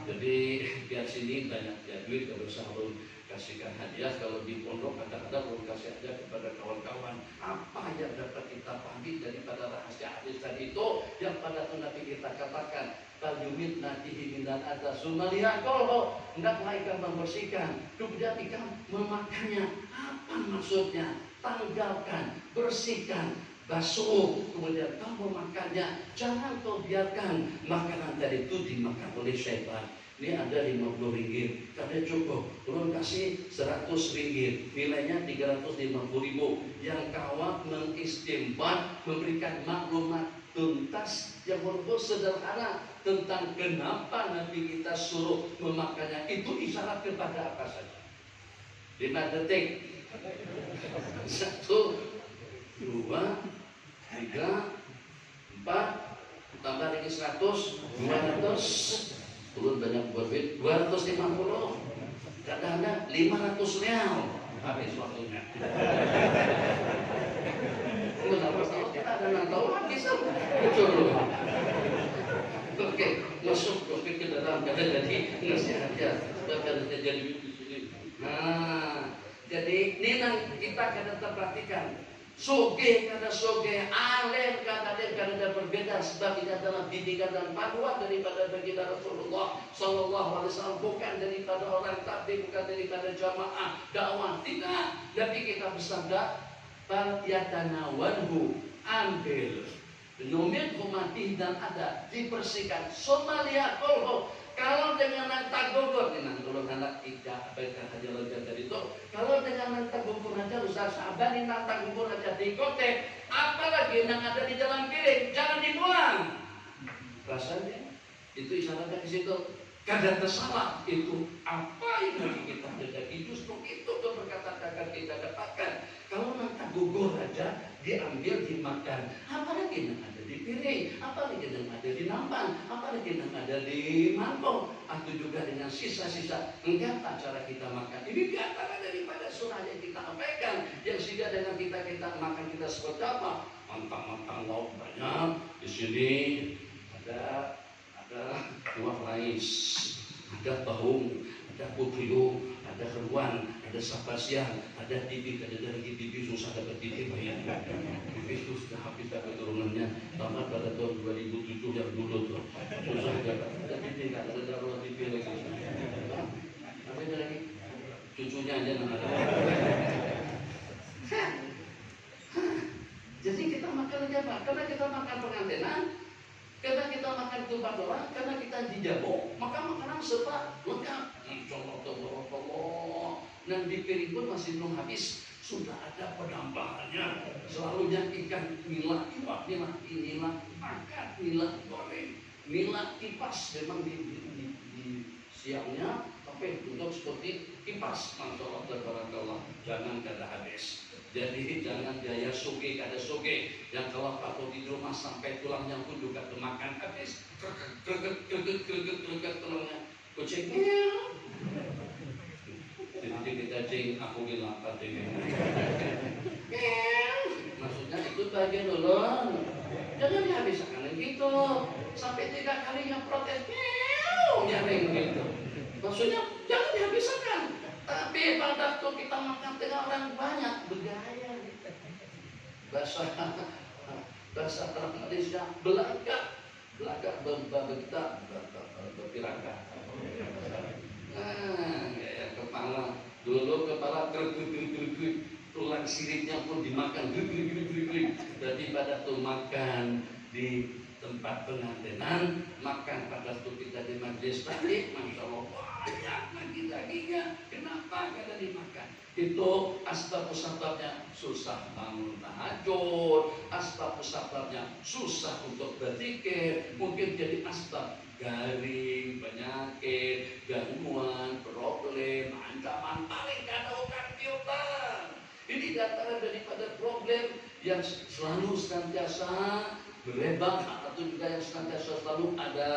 S2: Jadi biar sini banyak duit, kalau sahur kasihkan hadiah, kalau di pondok kadang-kadang belum kasih hadiah kepada kawan-kawan. Apa yang dapat kita pahami daripada rahasia hadis tadi itu yang pada Nabi kita katakan, talyumit nadihi minal adha sumaliyakulhu, hendaklah ikan membersihkan, kemudian ikan memakannya. Apa maksudnya? Tanggalkan, bersihkan, basuh, kemudian kau memakannya. Jangan kau biarkan makanan tadi itu dimakan oleh syaitan. Ini ada 50 ringgit, karena cukup, turun kasih 100 ringgit, nilainya 350.000. Yang kawan mengistimbat, memberikan maklumat tuntas yang walaupun sederhana tentang kenapa Nabi kita suruh memakannya. Itu isyarat kepada apa saja? 5 detik. 1, 2, 3, 4, tambah lagi 100, 200. Turun banyak buat duit, 250, kadang-kadang 500 real habis waktunya. Kenapa kita ada yang tahu habis betul. Oke, masuk ke dalam, jadi ngasih hadiah, sebab jadi Jadi nina kita kada terperhatikan. Soge kada soge, alim kada berbeda, sebab ini adalah bimbingan dan panduan daripada baginda Rasulullah Sallallahu Alaihi Wasallam, bukan daripada orang tabligh, bukan daripada jamaah dakwah, tidak. Tapi kita bersabda, bal yatanawanhu, ambil numin humatih dan ada dibersihkan. Somalia kolho. Kalau dengan nanta gugur, kalau anak tidak baikkan aja loncat dari itu. Kalau dengan nanta gugur aja, Ustaz Sabani nanta gugur aja di kote, apalagi yang ada di dalam piring, jangan dibuang. Rasanya itu isyaratnya di situ. Kada tersalah itu apa yang lagi kita jadi, justru itu keberkatan akan kita dapatkan. Kalau nanta gugur aja diambil dimakan, apalagi yang ada di piring, apalagi yang ada di nampan, apalagi yang ada di mangkok, atau juga dengan sisa-sisa. Enggak cara kita makan ini diantara daripada surah yang kita abaikan, yang sehingga dengan kita makan kita seperti apa? Mantang-mantang lauk banyak. Di sini ada kuah rais, ada bahung, ada putriu, ada keruan, ada sapasian, ada TV, ada lagi TV susah dapat TV bayar. TV itu sudah habis dapat turunannya. Tamat pada tahun 2007 yang dulu tuh susah dapat. Ada TV, nggak ada dapat TV lagi. Apa ada lagi? Cucunya aja nggak ada. Jadi kita makan aja Pak, karena kita makan pengantinan, karena kita makan tumpah orang, karena kita dijamu, maka makanan serba lengkap. Dan di piring pun masih belum habis, sudah ada penambahannya. Selalunya ikan nila, inilah angkat, nila goreng, nila kipas. Memang di siangnya, tapi untuk seperti kipas. Masya Allah, tabarakallah. Jangan kada habis. Jadi jangan gaya soge kada soge, yang kalau patut di rumah sampai tulangnya pun juga kemakan habis. Greget tulangnya. Kucing. Jadi kita cing aku bilang apa ini. Maksudnya itu bagian dulu. Jangan dihabiskan gitu. Sampai 3 kalinya protes. Nyaring gitu. Maksudnya jangan dihabiskan. Tapi pada waktu kita makan dengan orang banyak bergaya gitu. Bahasa terang Malaysia belagak kita berpirangka. Kayak kepala dulu kepala gerg tulang siripnya pun dimakan gerg. Jadi pada tuh makan di tempat pengantinan, makan pada waktu kita di majelis tadi, masya Allah banyak lagi dagingnya. Kenapa kada dimakan? Itu asbab-usababnya susah bangun tahajud, asbab-usababnya susah untuk berzikir, mungkin jadi asbab garing, penyakit, gangguan, problem, ancaman paling kada ukan piutan. Ini antara daripada problem yang selalu senantiasa berebak atau juga yang senantiasa selalu ada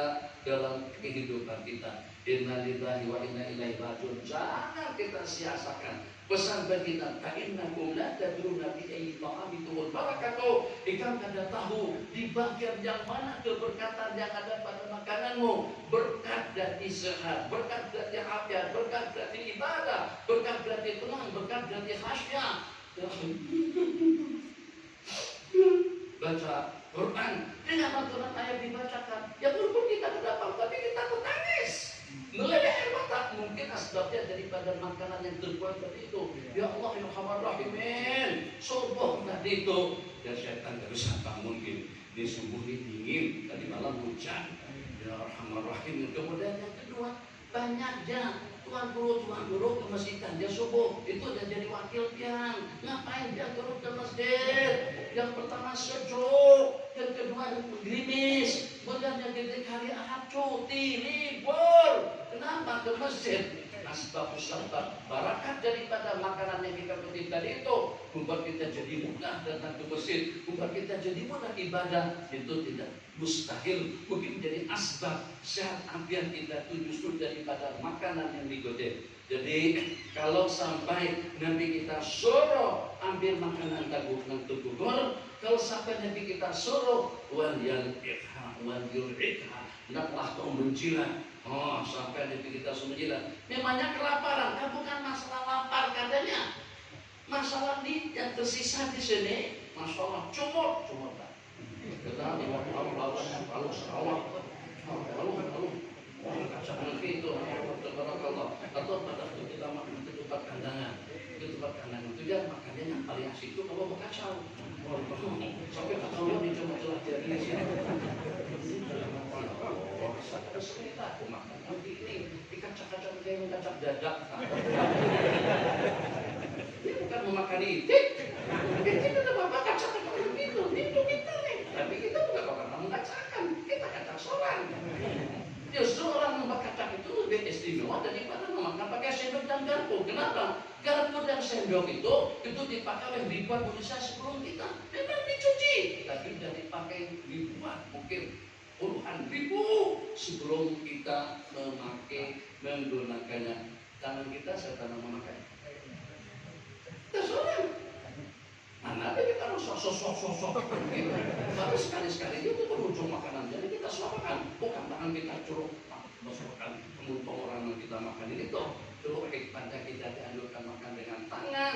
S2: dalam kehidupan kita. Inna lillahi wa inna ilaihi raji'un. Jangan kita sia-siakan pesan baginda, fa innakum la tadruna bi ayyi ta'amikum barakatuh. Ikam kada tahu di bagian yang mana keberkatan yang ada pada makananmu. Berkat dari sehat, berkat dari afiat, berkat dari ibadah, berkat dari tenang, berkat dari khasyah. Baca Quran dengan aturan ayat dibacakan, ya walaupun kita tidak tahu, tapi kita menangis, meleleh air mata. Mungkin asbabnya daripada makanan yang terbuat dari itu. Ya Allah, ya Rahman Rahimin, subuh tadi itu, dan syaitan tidak bisa bangun di subuh ini dingin, tadi malam hujan. Ya Rahman Rahimin. Kemudian yang kedua, banyaknya tuan guru ke masjid dia subuh itu udah jadi wakil piang. Ngapain dia turun ke masjid? Yang pertama sejuk, yang kedua gerimis, kemudian yang ketiga hari Ahad cuti libur. Kenapa ke masjid? Asbab-usabab barakat daripada makanan yang kita kutip tadi itu membuat kita jadi mudah datang ke masjid, membuat kita jadi mudah ibadah. Itu tidak mustahil, mungkin jadi asbab sehat afiat kita itu justru daripada makanan yang digodek. Jadi kalau sampai Nabi kita suruh ambil makanan gugur, kalau sampai Nabi kita suruh wal yul'ikha, hendaklah kau menjilat. Sampai Nabi kita suruh menjilat. Memangnya kelaparan, kan bukan masalah lapar katanya. masalah nih yang tersisa di sini, masya Allah, cumur. Kita lalu Sarawak, lalu kaca itu, atau pada waktu kita makan itu tempat kandangan, itu dia makannya yang paling asik itu kalau berkacau. Sampai ketahuan nih cuma telah jadi sekitar aku makan ini dikacak-kacak kayak mengacak dadak. Ini bukan memakan itik itu bapak kacak-kacak itu kita nih. Tapi kita bukan pernah mengacakkan, kita kacak soran. Justru orang mengacak itu lebih istimewa daripada memakan pakai sendok dan garpu. Kenapa? Garpu dan sendok itu dipakai oleh ribuan manusia sebelum kita. Memang dicuci, tapi sudah dipakai ribuan, mungkin puluhan ribu sebelum kita menggunakannya. Tangan kita saya tanam memakai. Terserah. Mana ada kita harus sosok gitu. Tapi sekali-sekali itu berujung makanan. Jadi kita selamatkan. Bukan tangan kita curug masukkan kemuntong orang yang kita makan ini toh. Curug pada kita dianjurkan makan dengan tangan.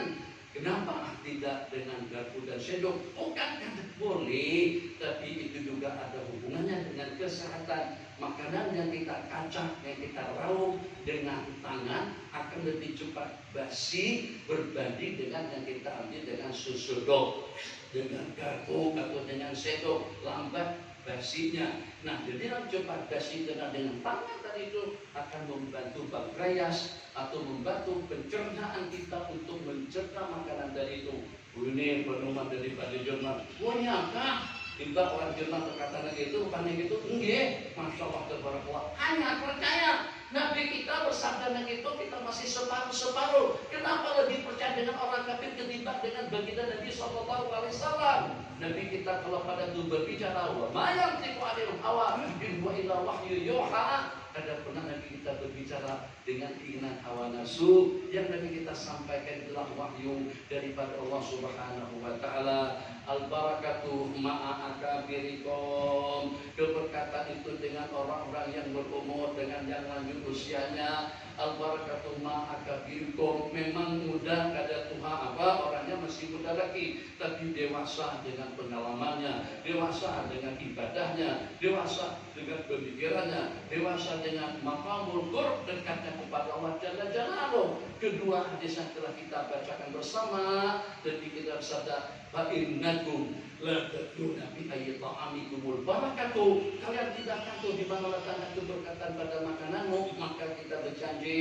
S2: Kenapa tidak dengan garpu dan sendok? Bukan karena boleh, tapi itu juga ada hubungannya dengan kesehatan. Makanan yang kita kacak, yang kita raup dengan tangan akan lebih cepat basi berbanding dengan yang kita ambil dengan susudok, dengan garpu atau dengan sendok, lambat basinya. Nah, jadi yang cepat basi dengan tangan tadi itu akan membantu pankreas atau membantu pencernaan kita untuk mencerna makanan dari itu. Ini penuman daripada Jerman. Nyangka tiba orang Jerman berkata gitu, bukannya gitu. Enggak, masya Allah tabarakallah. Hanya percaya Nabi kita bersabda gitu, kita masih separuh. Kenapa lebih percaya dengan orang kafir ketimbang dengan baginda Nabi Sallallahu Alaihi Wasallam? Nabi kita kalau pada itu berbicara, wa ma yantiqu 'anil hawa in huwa illa wahyu yuha. Ada pernah Nabi kita berbicara dengan keinginan hawa nafsu, yang Nabi kita sampaikan adalah wahyu daripada Allah Subhanahu wa taala. Al barakatu ma'a akabirikum. Keberkatan itu dengan orang-orang yang berumur, dengan yang lanjut usianya. Al barakatu ma'a akabirikum. Memang muda kada Tuhan orangnya masih muda lagi, tapi dewasa dengan pengalamannya, dewasa dengan ibadahnya, dewasa dengan pemikirannya, dewasa dengan maqamul qurb, dekatnya kepada Allah Jalla Jalaluhu. Kedua hadis yang telah kita bacakan bersama, dan kita bersabda, fa innakum la tadruna bi ayyi ta'amikumul barakatuh. Kalian tidak tahu di mana letaknya keberkatan pada makananmu, maka kita berjanji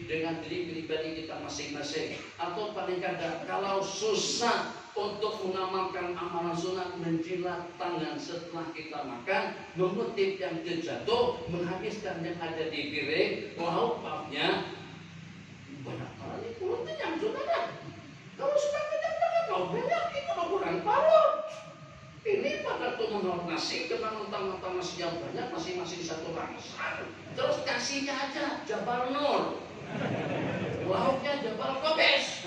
S2: dengan diri pribadi kita masing-masing, atau paling kadang kalau susah untuk mengamalkan amalan sunat, menjilat tangan setelah kita makan, mengutip yang terjatuh, menghabiskan yang ada di piring, lauknya banyak kali kulitnya yang sudah. Kalau sudah tidak kalau banyak itu kurang parut. Ini pada tuh menurut nasi, karena mentang-mentang nasi yang banyak, masing-masing satu rangsan. Terus kasihnya aja Jabal Nur, lauknya Jabal Kobes.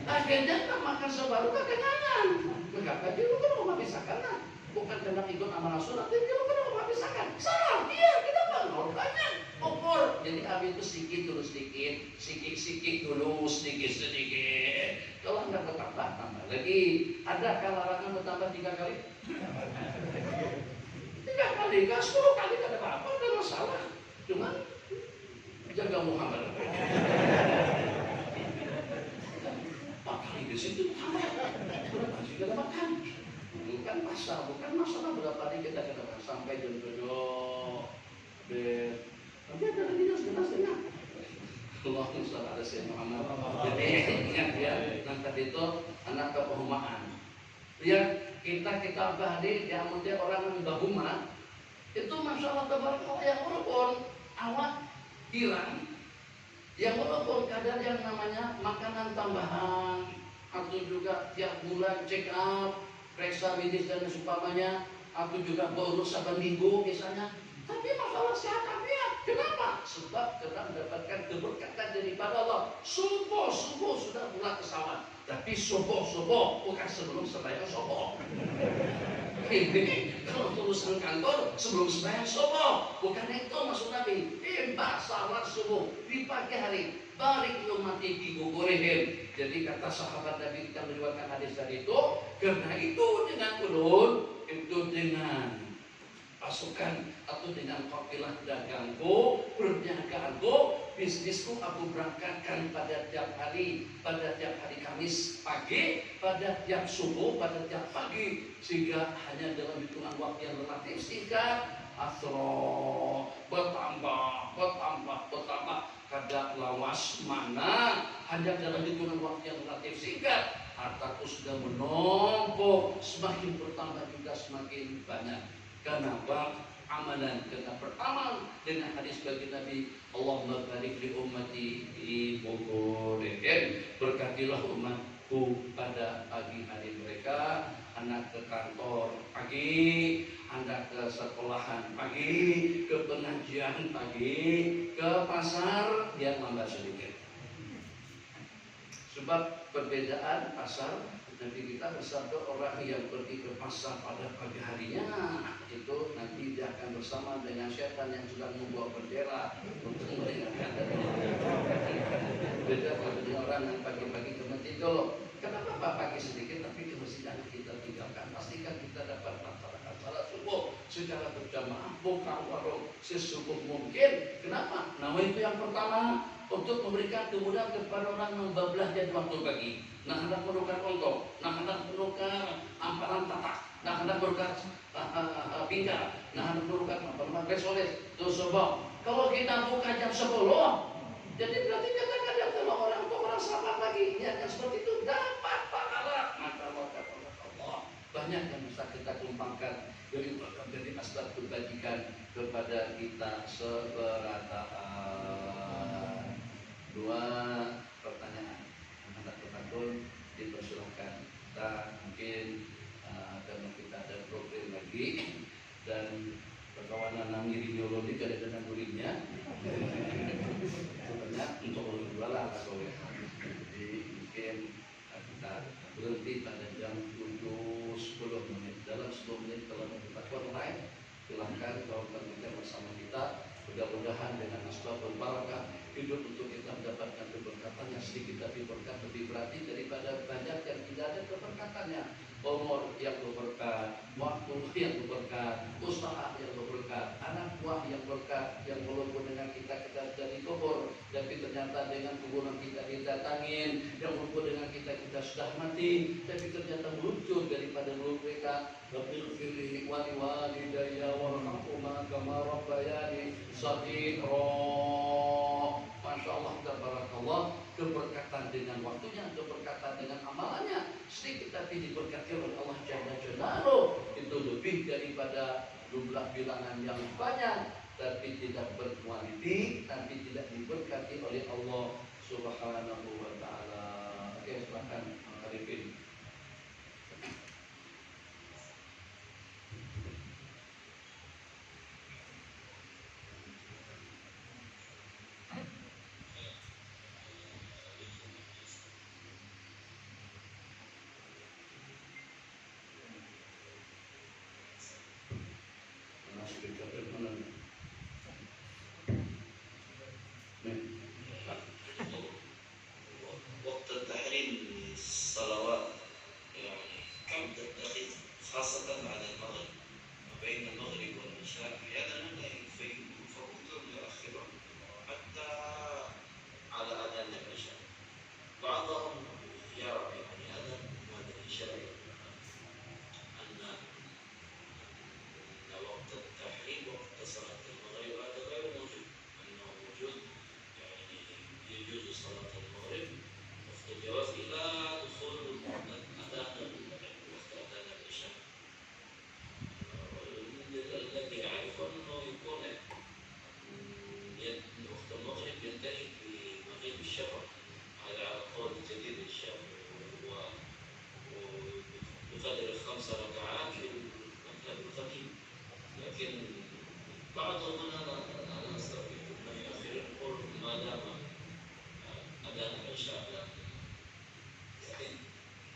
S2: Akhirnya kita makan sebaru kekenyangan. Maka dia lu kenapa memisahkan? Bukan karena ikut amalan sunat, tapi lu kenapa memisahkan? Salah, iya kita bangun banyak ukur. Jadi habis itu sedikit dulu sedikit dulu sedikit. Kalau anda bertambah, tambah lagi. Adakah larangan bertambah 3 kali? 3 kali, enggak 10 kali, tidak ada apa-apa, ada masalah. Cuma jaga Muhammad. Di situ masih kita makan, bukan masalah berapa hari kita kena sampai jam 7 tapi ada lagi yang setengah Allahumma sholli ala sayyidina Muhammad. Jadi ingat ya, yang tadi itu anak kepahumaan ya, kita bahadi yang mungkin orang yang bahuma itu masalah tabarakallah, yang walaupun awak hilang, yang walaupun kadar yang namanya makanan tambahan, atau juga tiap bulan check up, periksa medis dan seumpamanya, atau juga bolos saban minggu misalnya. Tapi masalah sehat afiat. Kenapa? sebab karena mendapatkan keberkatan daripada Allah. Subuh sudah mulai ke sawah, tapi subuh bukan sebelum sembahyang subuh. Ini kalau urusan kantor sebelum sembahyang subuh, bukan itu maksud Nabi. Salat subuh di pagi hari, barik ummati bi gugurihim. Jadi kata sahabat Nabi kita meriwayatkan hadis tadi itu, karena itu dengan ulun, itu dengan pasukan atau dengan kafilah dagangku, perniagaanku, bisnisku aku berangkatkan pada tiap hari Kamis pagi, pada tiap subuh, pada tiap pagi, sehingga hanya dalam hitungan waktu yang relatif singkat asro bertambah kadang lawas mana hanya dalam hitungan waktu yang relatif singkat hartaku sudah menumpuk, semakin bertambah juga semakin banyak. Kenapa? Amalan, karena beramal dengan hadis bagi Nabi, Allahumma barik li ummati fi bukurihim, berkatilah umatku pada pagi hari mereka, anak ke kantor pagi, anak ke sekolahan pagi, ke pengajian pagi, ke pasar dia lambat sedikit. Sebab perbedaan pasar, nanti kita bersabda orang yang pergi ke pasar pada pagi harinya itu nanti dia akan bersama dengan setan yang sedang membawa bendera untuk meringankan beda dengan orang yang pagi-pagi ke masjid dulu. Kenapa Pak pagi sedikit tapi ke masjid yang kita tinggalkan? Pastikan kita dapat melaksanakan salat subuh secara berjamaah, buka warung sesubuh mungkin. Kenapa? Nama itu yang pertama, untuk memberikan kemudahan kepada orang membelanja di waktu pagi. Nah, hendak menukar ontok, nah hendak menukar amparan tatak, nah hendak menukar pinggar, nah hendak menukar resoles, tusobong. Kalau kita buka jam 10, jadi berarti kadang-kadang kalau orang untuk orang sahabat pagi, ya yang seperti itu dapat pahala. Maka Allah banyak yang bisa kita tumpangkan dari asbab kebajikan kepada kita seberataan. Dua pertanyaan anak tertakun dipersilahkan. Kita mungkin karena kita ada program lagi dan perkawanan namiri biologi ada dengan guringnya banyak untuk orang jualan atau jadi mungkin kita berhenti pada jam 7:10 dalam 10 menit kalau kita online silahkan kalau kita bersama kita. Mudah-mudahan dengan asbab berbarakah hidup untuk kita mendapatkan keberkatannya sedikit tapi berkat lebih berarti daripada banyak yang tidak ada keberkatannya. Umur yang berberkat, waktu yang berberkat, usaha yang berberkat, anak buah yang berkat, yang walaupun dengan kita jadi kubur, tapi ternyata dengan kuburan kita didatangin, yang walaupun dengan kita sudah mati, tapi ternyata muncul daripada mulut mereka. Rabbil firli wali walidayya warhamhuma kama rabbayani shaghira. Masya Allah, tabarakallah, keberkatan dengan waktunya, keberkatan dengan amalannya, sedikit tapi diberkati oleh Allah Jalla Jalaluhu. Itu lebih daripada jumlah bilangan yang banyak, tapi tidak berkualiti, tapi tidak diberkati oleh Allah Subhanahu wa Ta'ala. Oke, silakan Arifin.
S3: وقت التحريم للصلوات يعني كم تتخذ خاصة بعد المغرب وبين المغرب والعشاء أحيانا لا يكفي فممكن يؤخره حتى على أذان العشاء. بعضهم يرى يعني أذان هذا العشاء أن وقت التحريم وقت صلاة المغرب هذا غير موجود، أنه موجود يعني يجوز صلاة المغرب وقت الجواز إلى دخول أذان وقت أذان العشاء. الذي يعرف أنه يكون وقت المغرب ينتهي بمغيب الشفق على قول جديد الشافعي وبقدر 5 ركعات في المذهب القديم. لكن بعضهم أنا أستطيع أن يؤخر العشاء يعني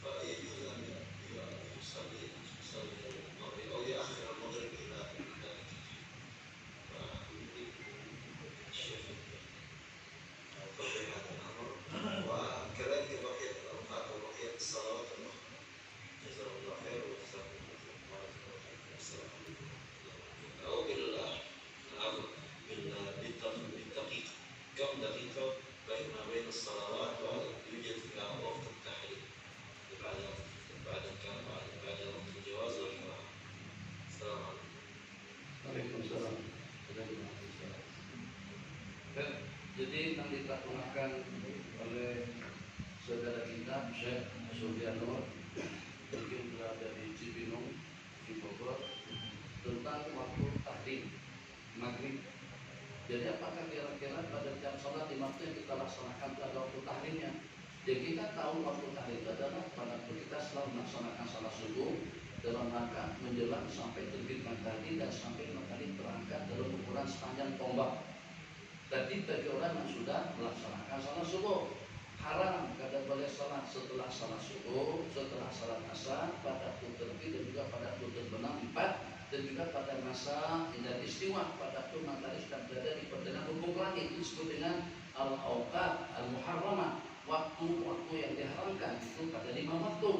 S3: فيجوز أن يصلي المغرب أو يأخر المغرب إلى الشيخ توضيح هذا الأمر وكذلك بقية الأوقات وبقية الصلوات الأخرى. جزاهم الله خير وجزاكم الله خير. بارك الله فيكم. السلام عليكم أو بالدقيقة كم دقيقة بين الصلوات ويوجد فيها وقت التحريم بعد وقت الجواز والكراهة. السلام عليكم.
S2: Waalaikumsalam. Jadi yang diterangkan oleh saudara kita Syekh Sudianur mungkin berada di Cibinong, di Bogor, tentang waktu tahrim maghrib. Jadi apakah kira-kira pada jam sholat di waktu yang kita laksanakan pada waktu tahrimnya? Jadi kita tahu waktu tahrim itu adalah pada waktu kita selalu melaksanakan salat subuh dalam rangka menjelang sampai terbit matahari dan sampai matahari terangkat dalam ukuran sepanjang tombak. Tadi bagi orang yang sudah melaksanakan salat subuh haram kada boleh salat setelah salat subuh, setelah salat asar, pada waktu terbit dan juga pada waktu terbenam 4 dan juga pada masa hindar istiwa pada waktu matahari sedang berada di pertengahan ufuk langit. Itu disebut dengan al-awqat al-muharramah, waktu-waktu yang diharamkan itu pada 5 waktu.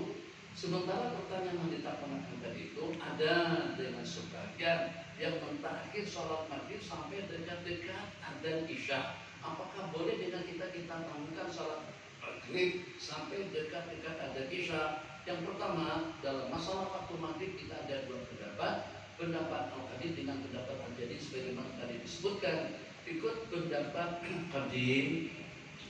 S2: Sementara pertanyaan yang ditakwanakan tadi itu ada dengan sebagian yang mentakhir sholat maghrib sampai dekat-dekat adzan isya. Apakah boleh dengan kita tangguhkan sholat maghrib sampai dekat-dekat adzan isya? Yang pertama, dalam masalah waktu maghrib kita ada dua pendapat. Pendapat Al-Qadim dengan pendapat Al-Jadid sebagaimana tadi disebutkan. Ikut pendapat Qadim,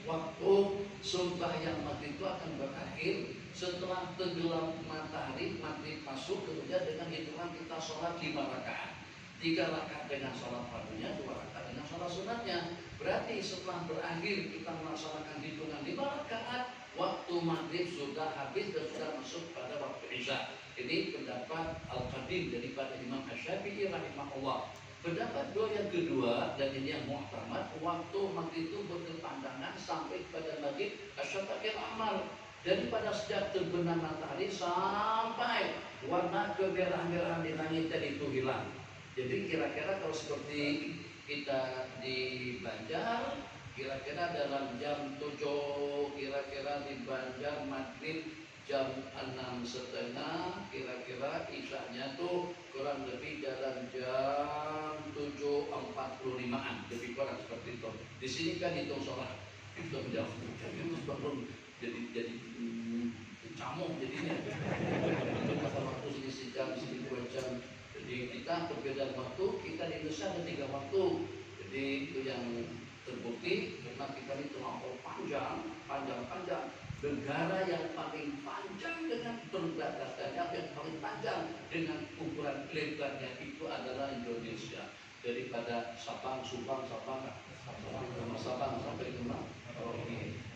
S2: waktu sembahyang maghrib itu akan berakhir setelah tenggelam matahari, maghrib masuk, kemudian dengan hitungan kita sholat 5 rakaat, 3 rakaat dengan sholat fardunya, 2 rakaat dengan sholat sunatnya. Berarti setelah berakhir kita melaksanakan hitungan 5 rakaat, waktu maghrib sudah habis dan sudah masuk pada waktu isya. Ini pendapat Al-Qadim daripada Imam Asy-Syafi'i rahimahullah. Pendapat yang kedua dan ini yang muhtamad, waktu maghrib itu berkepanjangan sampai pada maghrib asyafaqil ahmar. Daripada sejak terbenam matahari sampai warna kemerah-merahan di langit itu hilang. Jadi kira-kira kalau seperti kita di Banjar, kira-kira dalam jam 7, kira-kira di Banjar maghrib jam 6.30, kira-kira isyanya tuh kurang lebih dalam jam 7.45-an, lebih kurang seperti itu. Di sini kan hitung sholat, hitung jam itu sebelum jadi camuk jadinya. Itu pada waktu sini sejam, sini 2 jam. Jadi kita perbedaan waktu, kita di Indonesia ada 3 waktu. Jadi itu yang terbukti karena kita ini terlampau panjang. Negara yang paling panjang dengan perbatasannya yang paling panjang dengan ukuran lebarnya itu adalah Indonesia. Daripada Sabang sampai ke mana?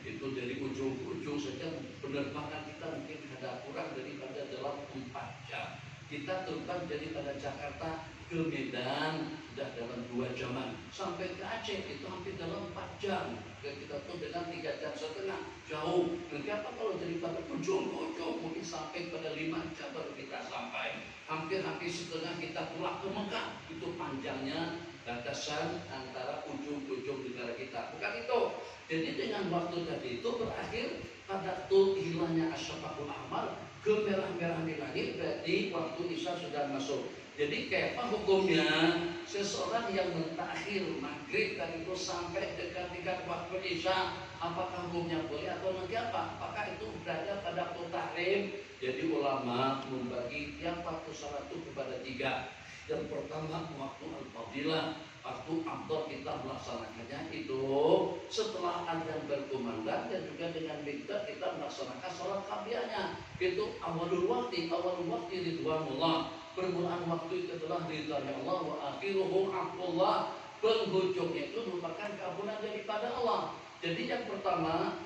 S2: Itu dari ujung ke ujung saja penerbangan kita mungkin ada kurang daripada dalam 4 jam. Kita terbang daripada Jakarta ke Medan sudah dalam 2 jaman, sampai ke Aceh itu hampir dalam 4 jam. Kita tuh dengan 3 jam setengah jauh. Nanti apa kalau daripada ujung ke ujung mungkin sampai pada 5 jam baru kita sampai. Hampir setengah kita pulang ke Mekah. Itu panjangnya batasan antara ujung-ujung negara kita. Bukan itu. Jadi dengan waktu tadi itu berakhir pada waktu hilangnya asyafaqul ahmar, kemerah-merahan di langit, berarti waktu isya sudah masuk. Jadi kayak apa hukumnya? Seseorang yang mentakhir maghrib tadi itu sampai dekat waktu isya, apakah hukumnya boleh atau nanti apa? Apakah itu berada pada waktu tahrim? Jadi ulama membagi yang waktu salat itu kepada 3. Yang pertama waktu al-fadilah, waktu afdal kita melaksanakannya itu setelah adzan berkumandang dan juga dengan mikdar kita melaksanakan salat qabliyahnya. Itu awalul waqti ridwanullah. Permulaan waktu itu adalah ridhanya Allah, wa akhiruhu afdullah. Penghujungnya itu merupakan keampunan daripada Allah. Jadi yang pertama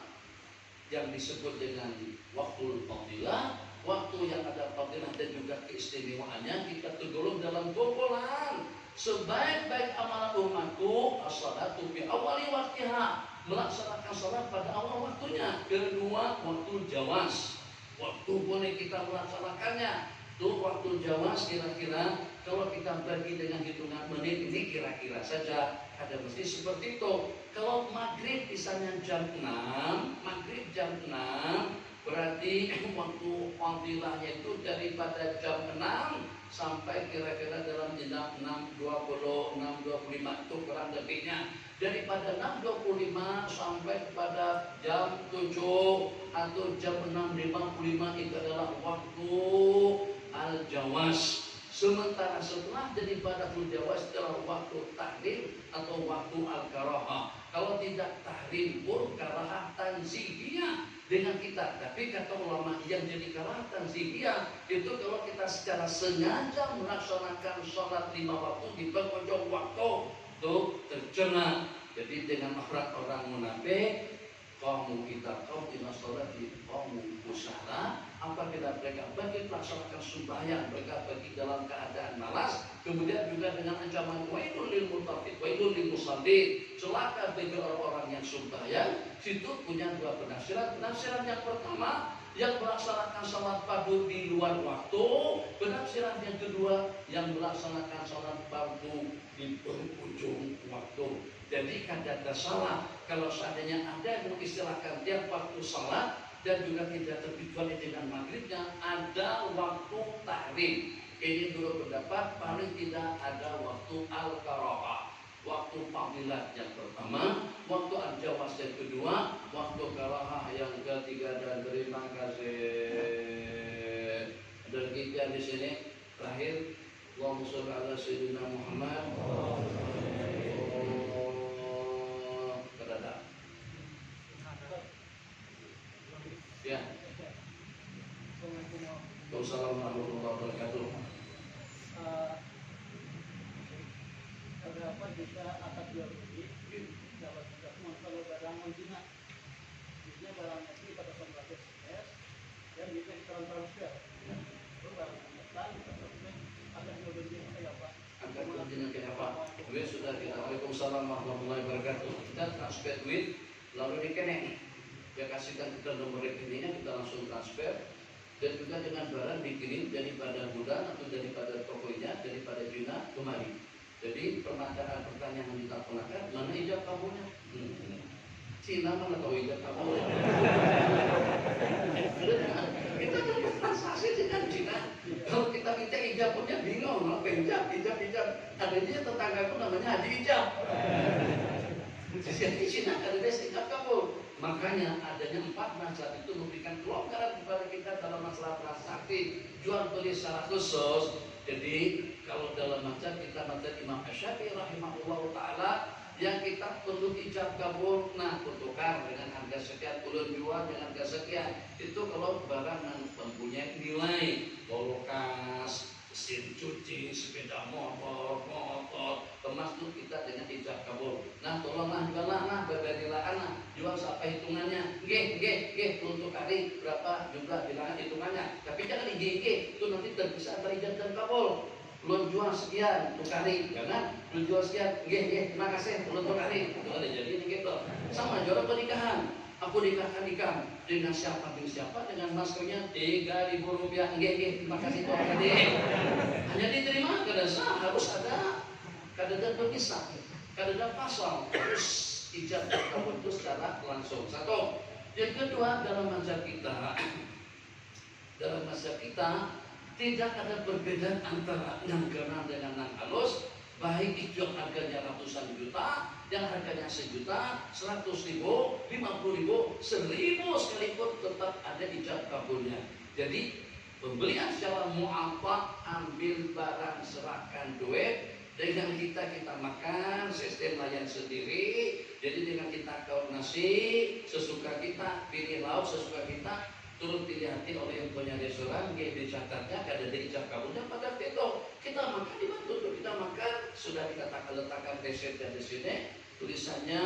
S2: yang disebut dengan waktu fadilah, waktu yang ada fadilah dan juga keistimewaannya, kita tergolong dalam kumpulan sebaik-baik amalan umatku as-salatu fi awali waktiha, melaksanakan sholat pada awal waktunya. Kedua, waktu jawas. Waktu boleh kita melaksanakannya. Tuh waktu jawas kira-kira kalau kita bagi dengan hitungan menit ini kira-kira saja ada mesti seperti itu. Kalau maghrib misalnya jam 6, maghrib jam 6, berarti waktu fadilahnya itu daripada jam 6 sampai kira-kira dalam jam 6.20, 6.25 itu kurang lebihnya. Daripada 6.25 sampai kepada jam 7 atau jam 6.55 itu adalah waktu al-jawas. Sementara setelah daripada al-jawas adalah waktu tahrim atau waktu al-karahah. Kalau tidak tahrim pun karahah tanzihiyah dengan kita. Tapi kata ulama yang jadi karahah tanzihiyah itu kalau kita secara sengaja melaksanakan sholat 5 waktu di penghujung waktu itu tercela. Jadi dengan akhlak orang munafik, kaum kita kaum ila sholati kaum kusala, apabila mereka bagi melaksanakan sembahyang mereka bagi dalam keadaan malas, kemudian juga dengan ancaman wailul lil mutaffif, wailul lil musallin, celaka bagi orang-orang yang sembahyang. Situ punya dua penafsiran. Penafsiran yang pertama yang melaksanakan salat fardu di luar waktu, penafsiran yang kedua yang melaksanakan salat fardu di penghujung waktu. Jadi kada salah kalau seandainya ada yang mengistilahkan tiap waktu salat dan juga tidak terkecuali dengan maghribnya ada waktu tahrim. Ini dulu pendapat paling tidak ada waktu al-karahah, waktu fadilah yang pertama, waktu al-jawas yang kedua, waktu karahah yang ketiga. Dan terima kasih. Dan kita di sini terakhir, Allahumma sholli ala sayyidina Muhammad. Ya. Wassalamualaikum warahmatullahi wabarakatuh.
S4: Berapa juta atas jual beli dapat kalau barang original biasanya barangnya itu pada 100 S dan bisa ditransfer itu barang metal atas jual beli kayak apa
S2: Angkat original kayak apa? Duit sudah kita. Waalaikumsalam warahmatullahi wabarakatuh. Kita transfer duit lalu dikenek. Dia kasihkan kita nomor rekeningnya, kita langsung transfer. Dan juga dengan barang dikirim daripada gudang atau daripada tokonya, daripada Cina kemari. Jadi pertanyaan yang ditampilkan, mana ijab kabulnya? Cina mana tahu ijab kabulnya? Kita kan transaksi dengan Cina. Kalau kita minta ijabnya bingung, apa ijab. Adanya tetanggaku namanya Haji Ijab. Jadi Cina ada ijab kabul. Makanya adanya 4 mazhab itu memberikan kelonggaran kepada kita dalam masalah transaksi jual beli secara khusus. Jadi kalau dalam mazhab kita mazhab Imam Asy-Syafi'i rahimahullah taala yang kita perlu ijab kabul, nah bertukar dengan harga sekian, ulun jual dengan harga sekian. Itu kalau barang yang mempunyai nilai bolokas, mesin cuci, sepeda motor, kemas itu kita dengan ijab kabul. Nah tolonglah juallah, nah berbarilah anak jual siapa hitungannya, untuk hari berapa jumlah bilangan hitungannya. Tapi jangan itu nanti terpisah antara ijab dan kabul. Belum jual sekian untuk hari, jangan belum jual sekian, terima kasih untuk hari. Itu ada jadi ini gitu. Sama jual pernikahan. Aku nikahkan dengan siapa? Dengan maskernya 3.000 rupiah. Terima kasih Tuhan tadi. Hanya diterima, kada sah, harus ada kada berpisah, kada pasal, harus ijab dan kabul itu secara langsung. Satu. Yang kedua dalam mazhab kita tidak ada perbedaan antara yang genang dengan yang halus. Baik itu harganya ratusan juta, yang harganya 1 juta, 100.000, 50.000, 1.000 sekalipun tetap ada ijab kabulnya. Jadi pembelian secara mu'affaq, ambil barang serahkan duit, dengan kita makan, sistem layan sendiri. Jadi dengan kita kau nasi sesuka kita, pilih lauk sesuka kita, turut dilihatin oleh yang punya restoran, dia dicatatnya, ada ijab kabulnya pada itu. Kita makan dibantu untuk kita makan, sudah dikatakan letakkan resepnya di sini, tulisannya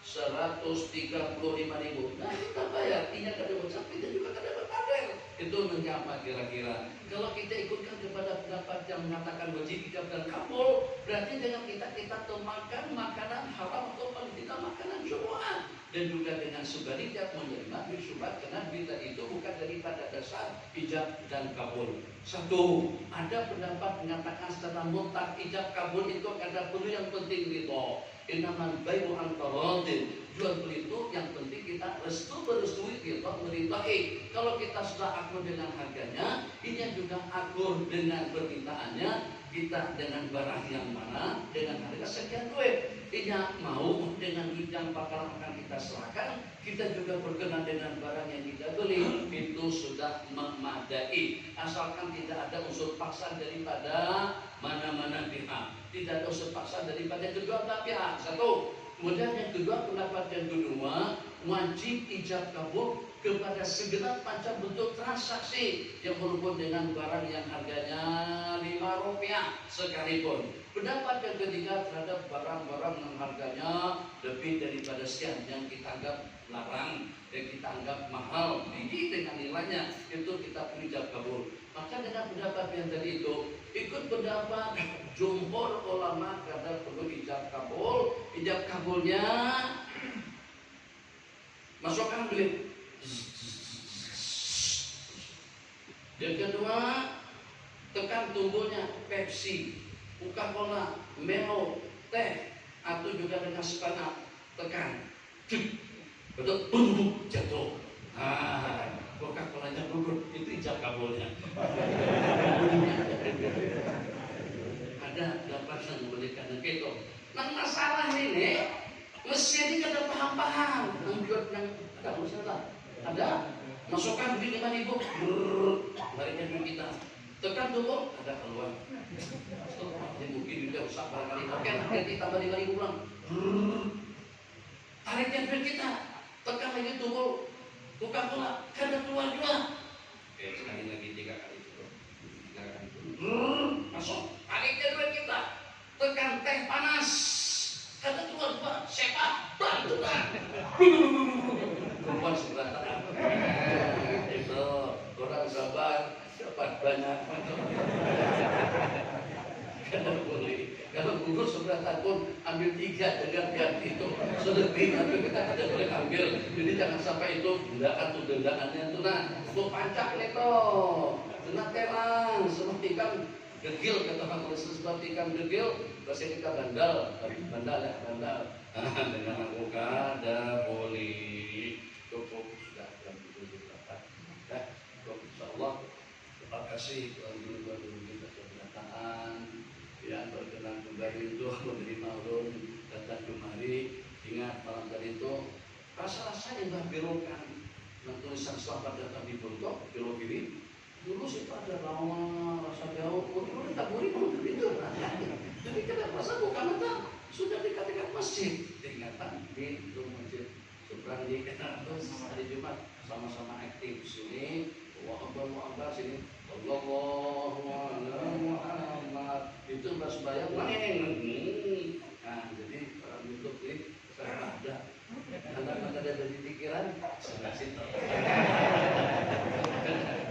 S2: 135.000. Nah kita bayar, tidak ada ucap, kita juga kada berpadel. Itu mengapa kira-kira? Kalau kita ikutkan kepada pendapat yang mengatakan wajib ijab dan kabul, berarti dengan kita makan makanan haram atau paling tidak makanan syubhat. Dan juga dengan sebaliknya menerima syubhat karena berita itu bukan daripada dasar ijab dan kabul. Satu, ada pendapat mengatakan secara mutlak ijab kabul itu ada perlu yang penting gitu. Innamal bai'u an taradin. Jual beli itu yang penting kita berestui kita merintahi. Kalau kita sudah akur dengan harganya, ini juga akur dengan permintaannya. Kita dengan barang yang mana dengan harga sekian duit. Dia mau dengan yang bakal akan kita serahkan, kita juga berkenan dengan barang yang kita beli, itu sudah memadai. Asalkan tidak ada unsur paksa daripada mana-mana pihak, tidak ada unsur paksa daripada kedua belah pihak. Satu. Kemudian yang kedua, pendapat yang kedua, wajib ijab kabul kepada segenap macam bentuk transaksi yang berhubungan dengan barang yang harganya Rp5 sekalipun. Pendapat yang ketiga terhadap barang-barang yang harganya lebih daripada sekian yang kita anggap larang, yang kita anggap mahal, tinggi dengan nilainya, itu kita ijab kabul. Maka dengan pendapat yang tadi itu ikut pendapat jumhur ulama kadang perlu ijab kabul. Ijab kabulnya masukkan duit. Yang kedua, tekan tumbuhnya Pepsi, Coca-Cola, Melo, teh, atau juga dengan spana, tekan, betul, jatuh. Coca-Colanya gugur, itu ijab kabulnya. Ada dapat yang memberikan itu. Nah masalah ini, mesin ini kada paham-paham. Membuat yang ada masalah. Ada masukkan duit 5.000, baliknya duit kita. Tekan dulu, ada keluar. Mungkin juga rusak barangkali. Oke, nanti tambah 5.000 pulang. Tariknya duit kita. Tekan lagi tunggu. Coca-Cola, kada keluar juga. Oke, sekali lagi 3 kali itu. 3 kali itu. Masuk. Tariknya duit kita. Tekan teh panas. Kada keluar juga. Sepak, bantuan. Keluar sebelah. Itu orang sabar dapat banyak. Kada boleh. Kalau gugur sebelah tahun ambil 3 dengan yang itu selebih tapi kita kada boleh ambil. Jadi jangan sampai itu dendaannya itu untuk pancak itu. Kena terang seperti ikan gegil kata orang Kristen seperti ikan gegil. Bahasa kita bandal ya bandal. Dengan aku kada boleh. Cukup sudah jam 7:04. Ya, insyaallah. Terima kasih Tuhan guru kita keberkataan. Yang berkenan kembali untuk menerima ulun datang kemari. Ingat malam tadi itu rasa-rasa yang berbelokan dan tulisan selamat datang di Buntok belok kiri. Dulu sih ada lama rasa jauh. Dulu tak boleh mau begitu. Jadi kita rasa bukan mata sudah dikatakan masjid. Ingatan itu masjid seberang di terus hari Jumat sama-sama aktif sini. Wa'abah sini. Allahu Muhammad itu bersembahyang nah jadi orang untuk ini saya ada ada dari pikiran saya situ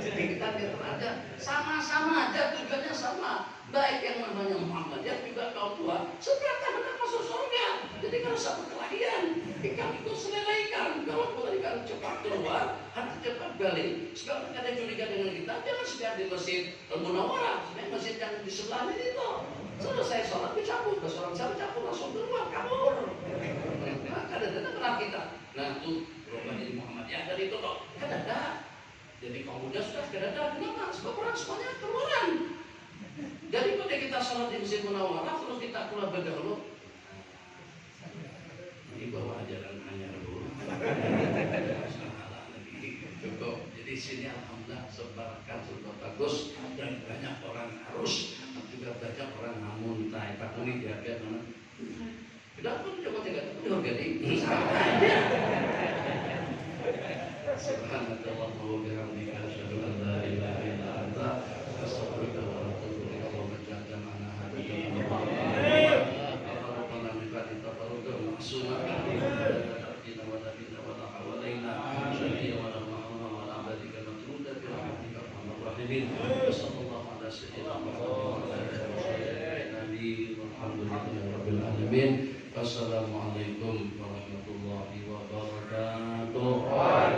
S2: jadi kita lihat aja sama-sama aja tujuannya sama baik yang namanya Muhammad yang juga kaum tua sebenarnya benar masuk surga jadi kalau sama kelahiran ikan itu selera ikan kalau ikan cepat keluar harus cepat balik sekarang ada curiga dengan kita jangan sekedar di masjid Al-Munawwarah masjid yang di sebelah ini itu selesai sholat dicabut ke sholat saya cabut langsung keluar kabur nah kadang-kadang kenal kita nah itu Rabbani Muhammad ya dari itu kok kan ada jadi kaum muda sudah ada kenapa sebab orang semuanya keluaran daripada kita sholat di masjid Munawwarah terus kita keluar berdahulu ini bawa ajaran hanya dulu cukup jadi sini alhamdulillah sebarkan sudah bagus dan banyak orang harus juga banyak orang namun tak ini dihargai mana tidak pun coba tidak dihargai sama aja subhanallah wa bihamdika asyhadu an la ilaha illa anta astaghfiruka wa atubu ilaik Allahumma ja'alna mana hadina Rabbana min ba'di tafarruqa ma'suma wa la hawla wa la quwwata illa billah alamin. Wassallallahu ala sayyidina Muhammad wa ala alihi wa sahbihi walhamdulillahi rabbil alamin. Wassalamualaikum warahmatullahi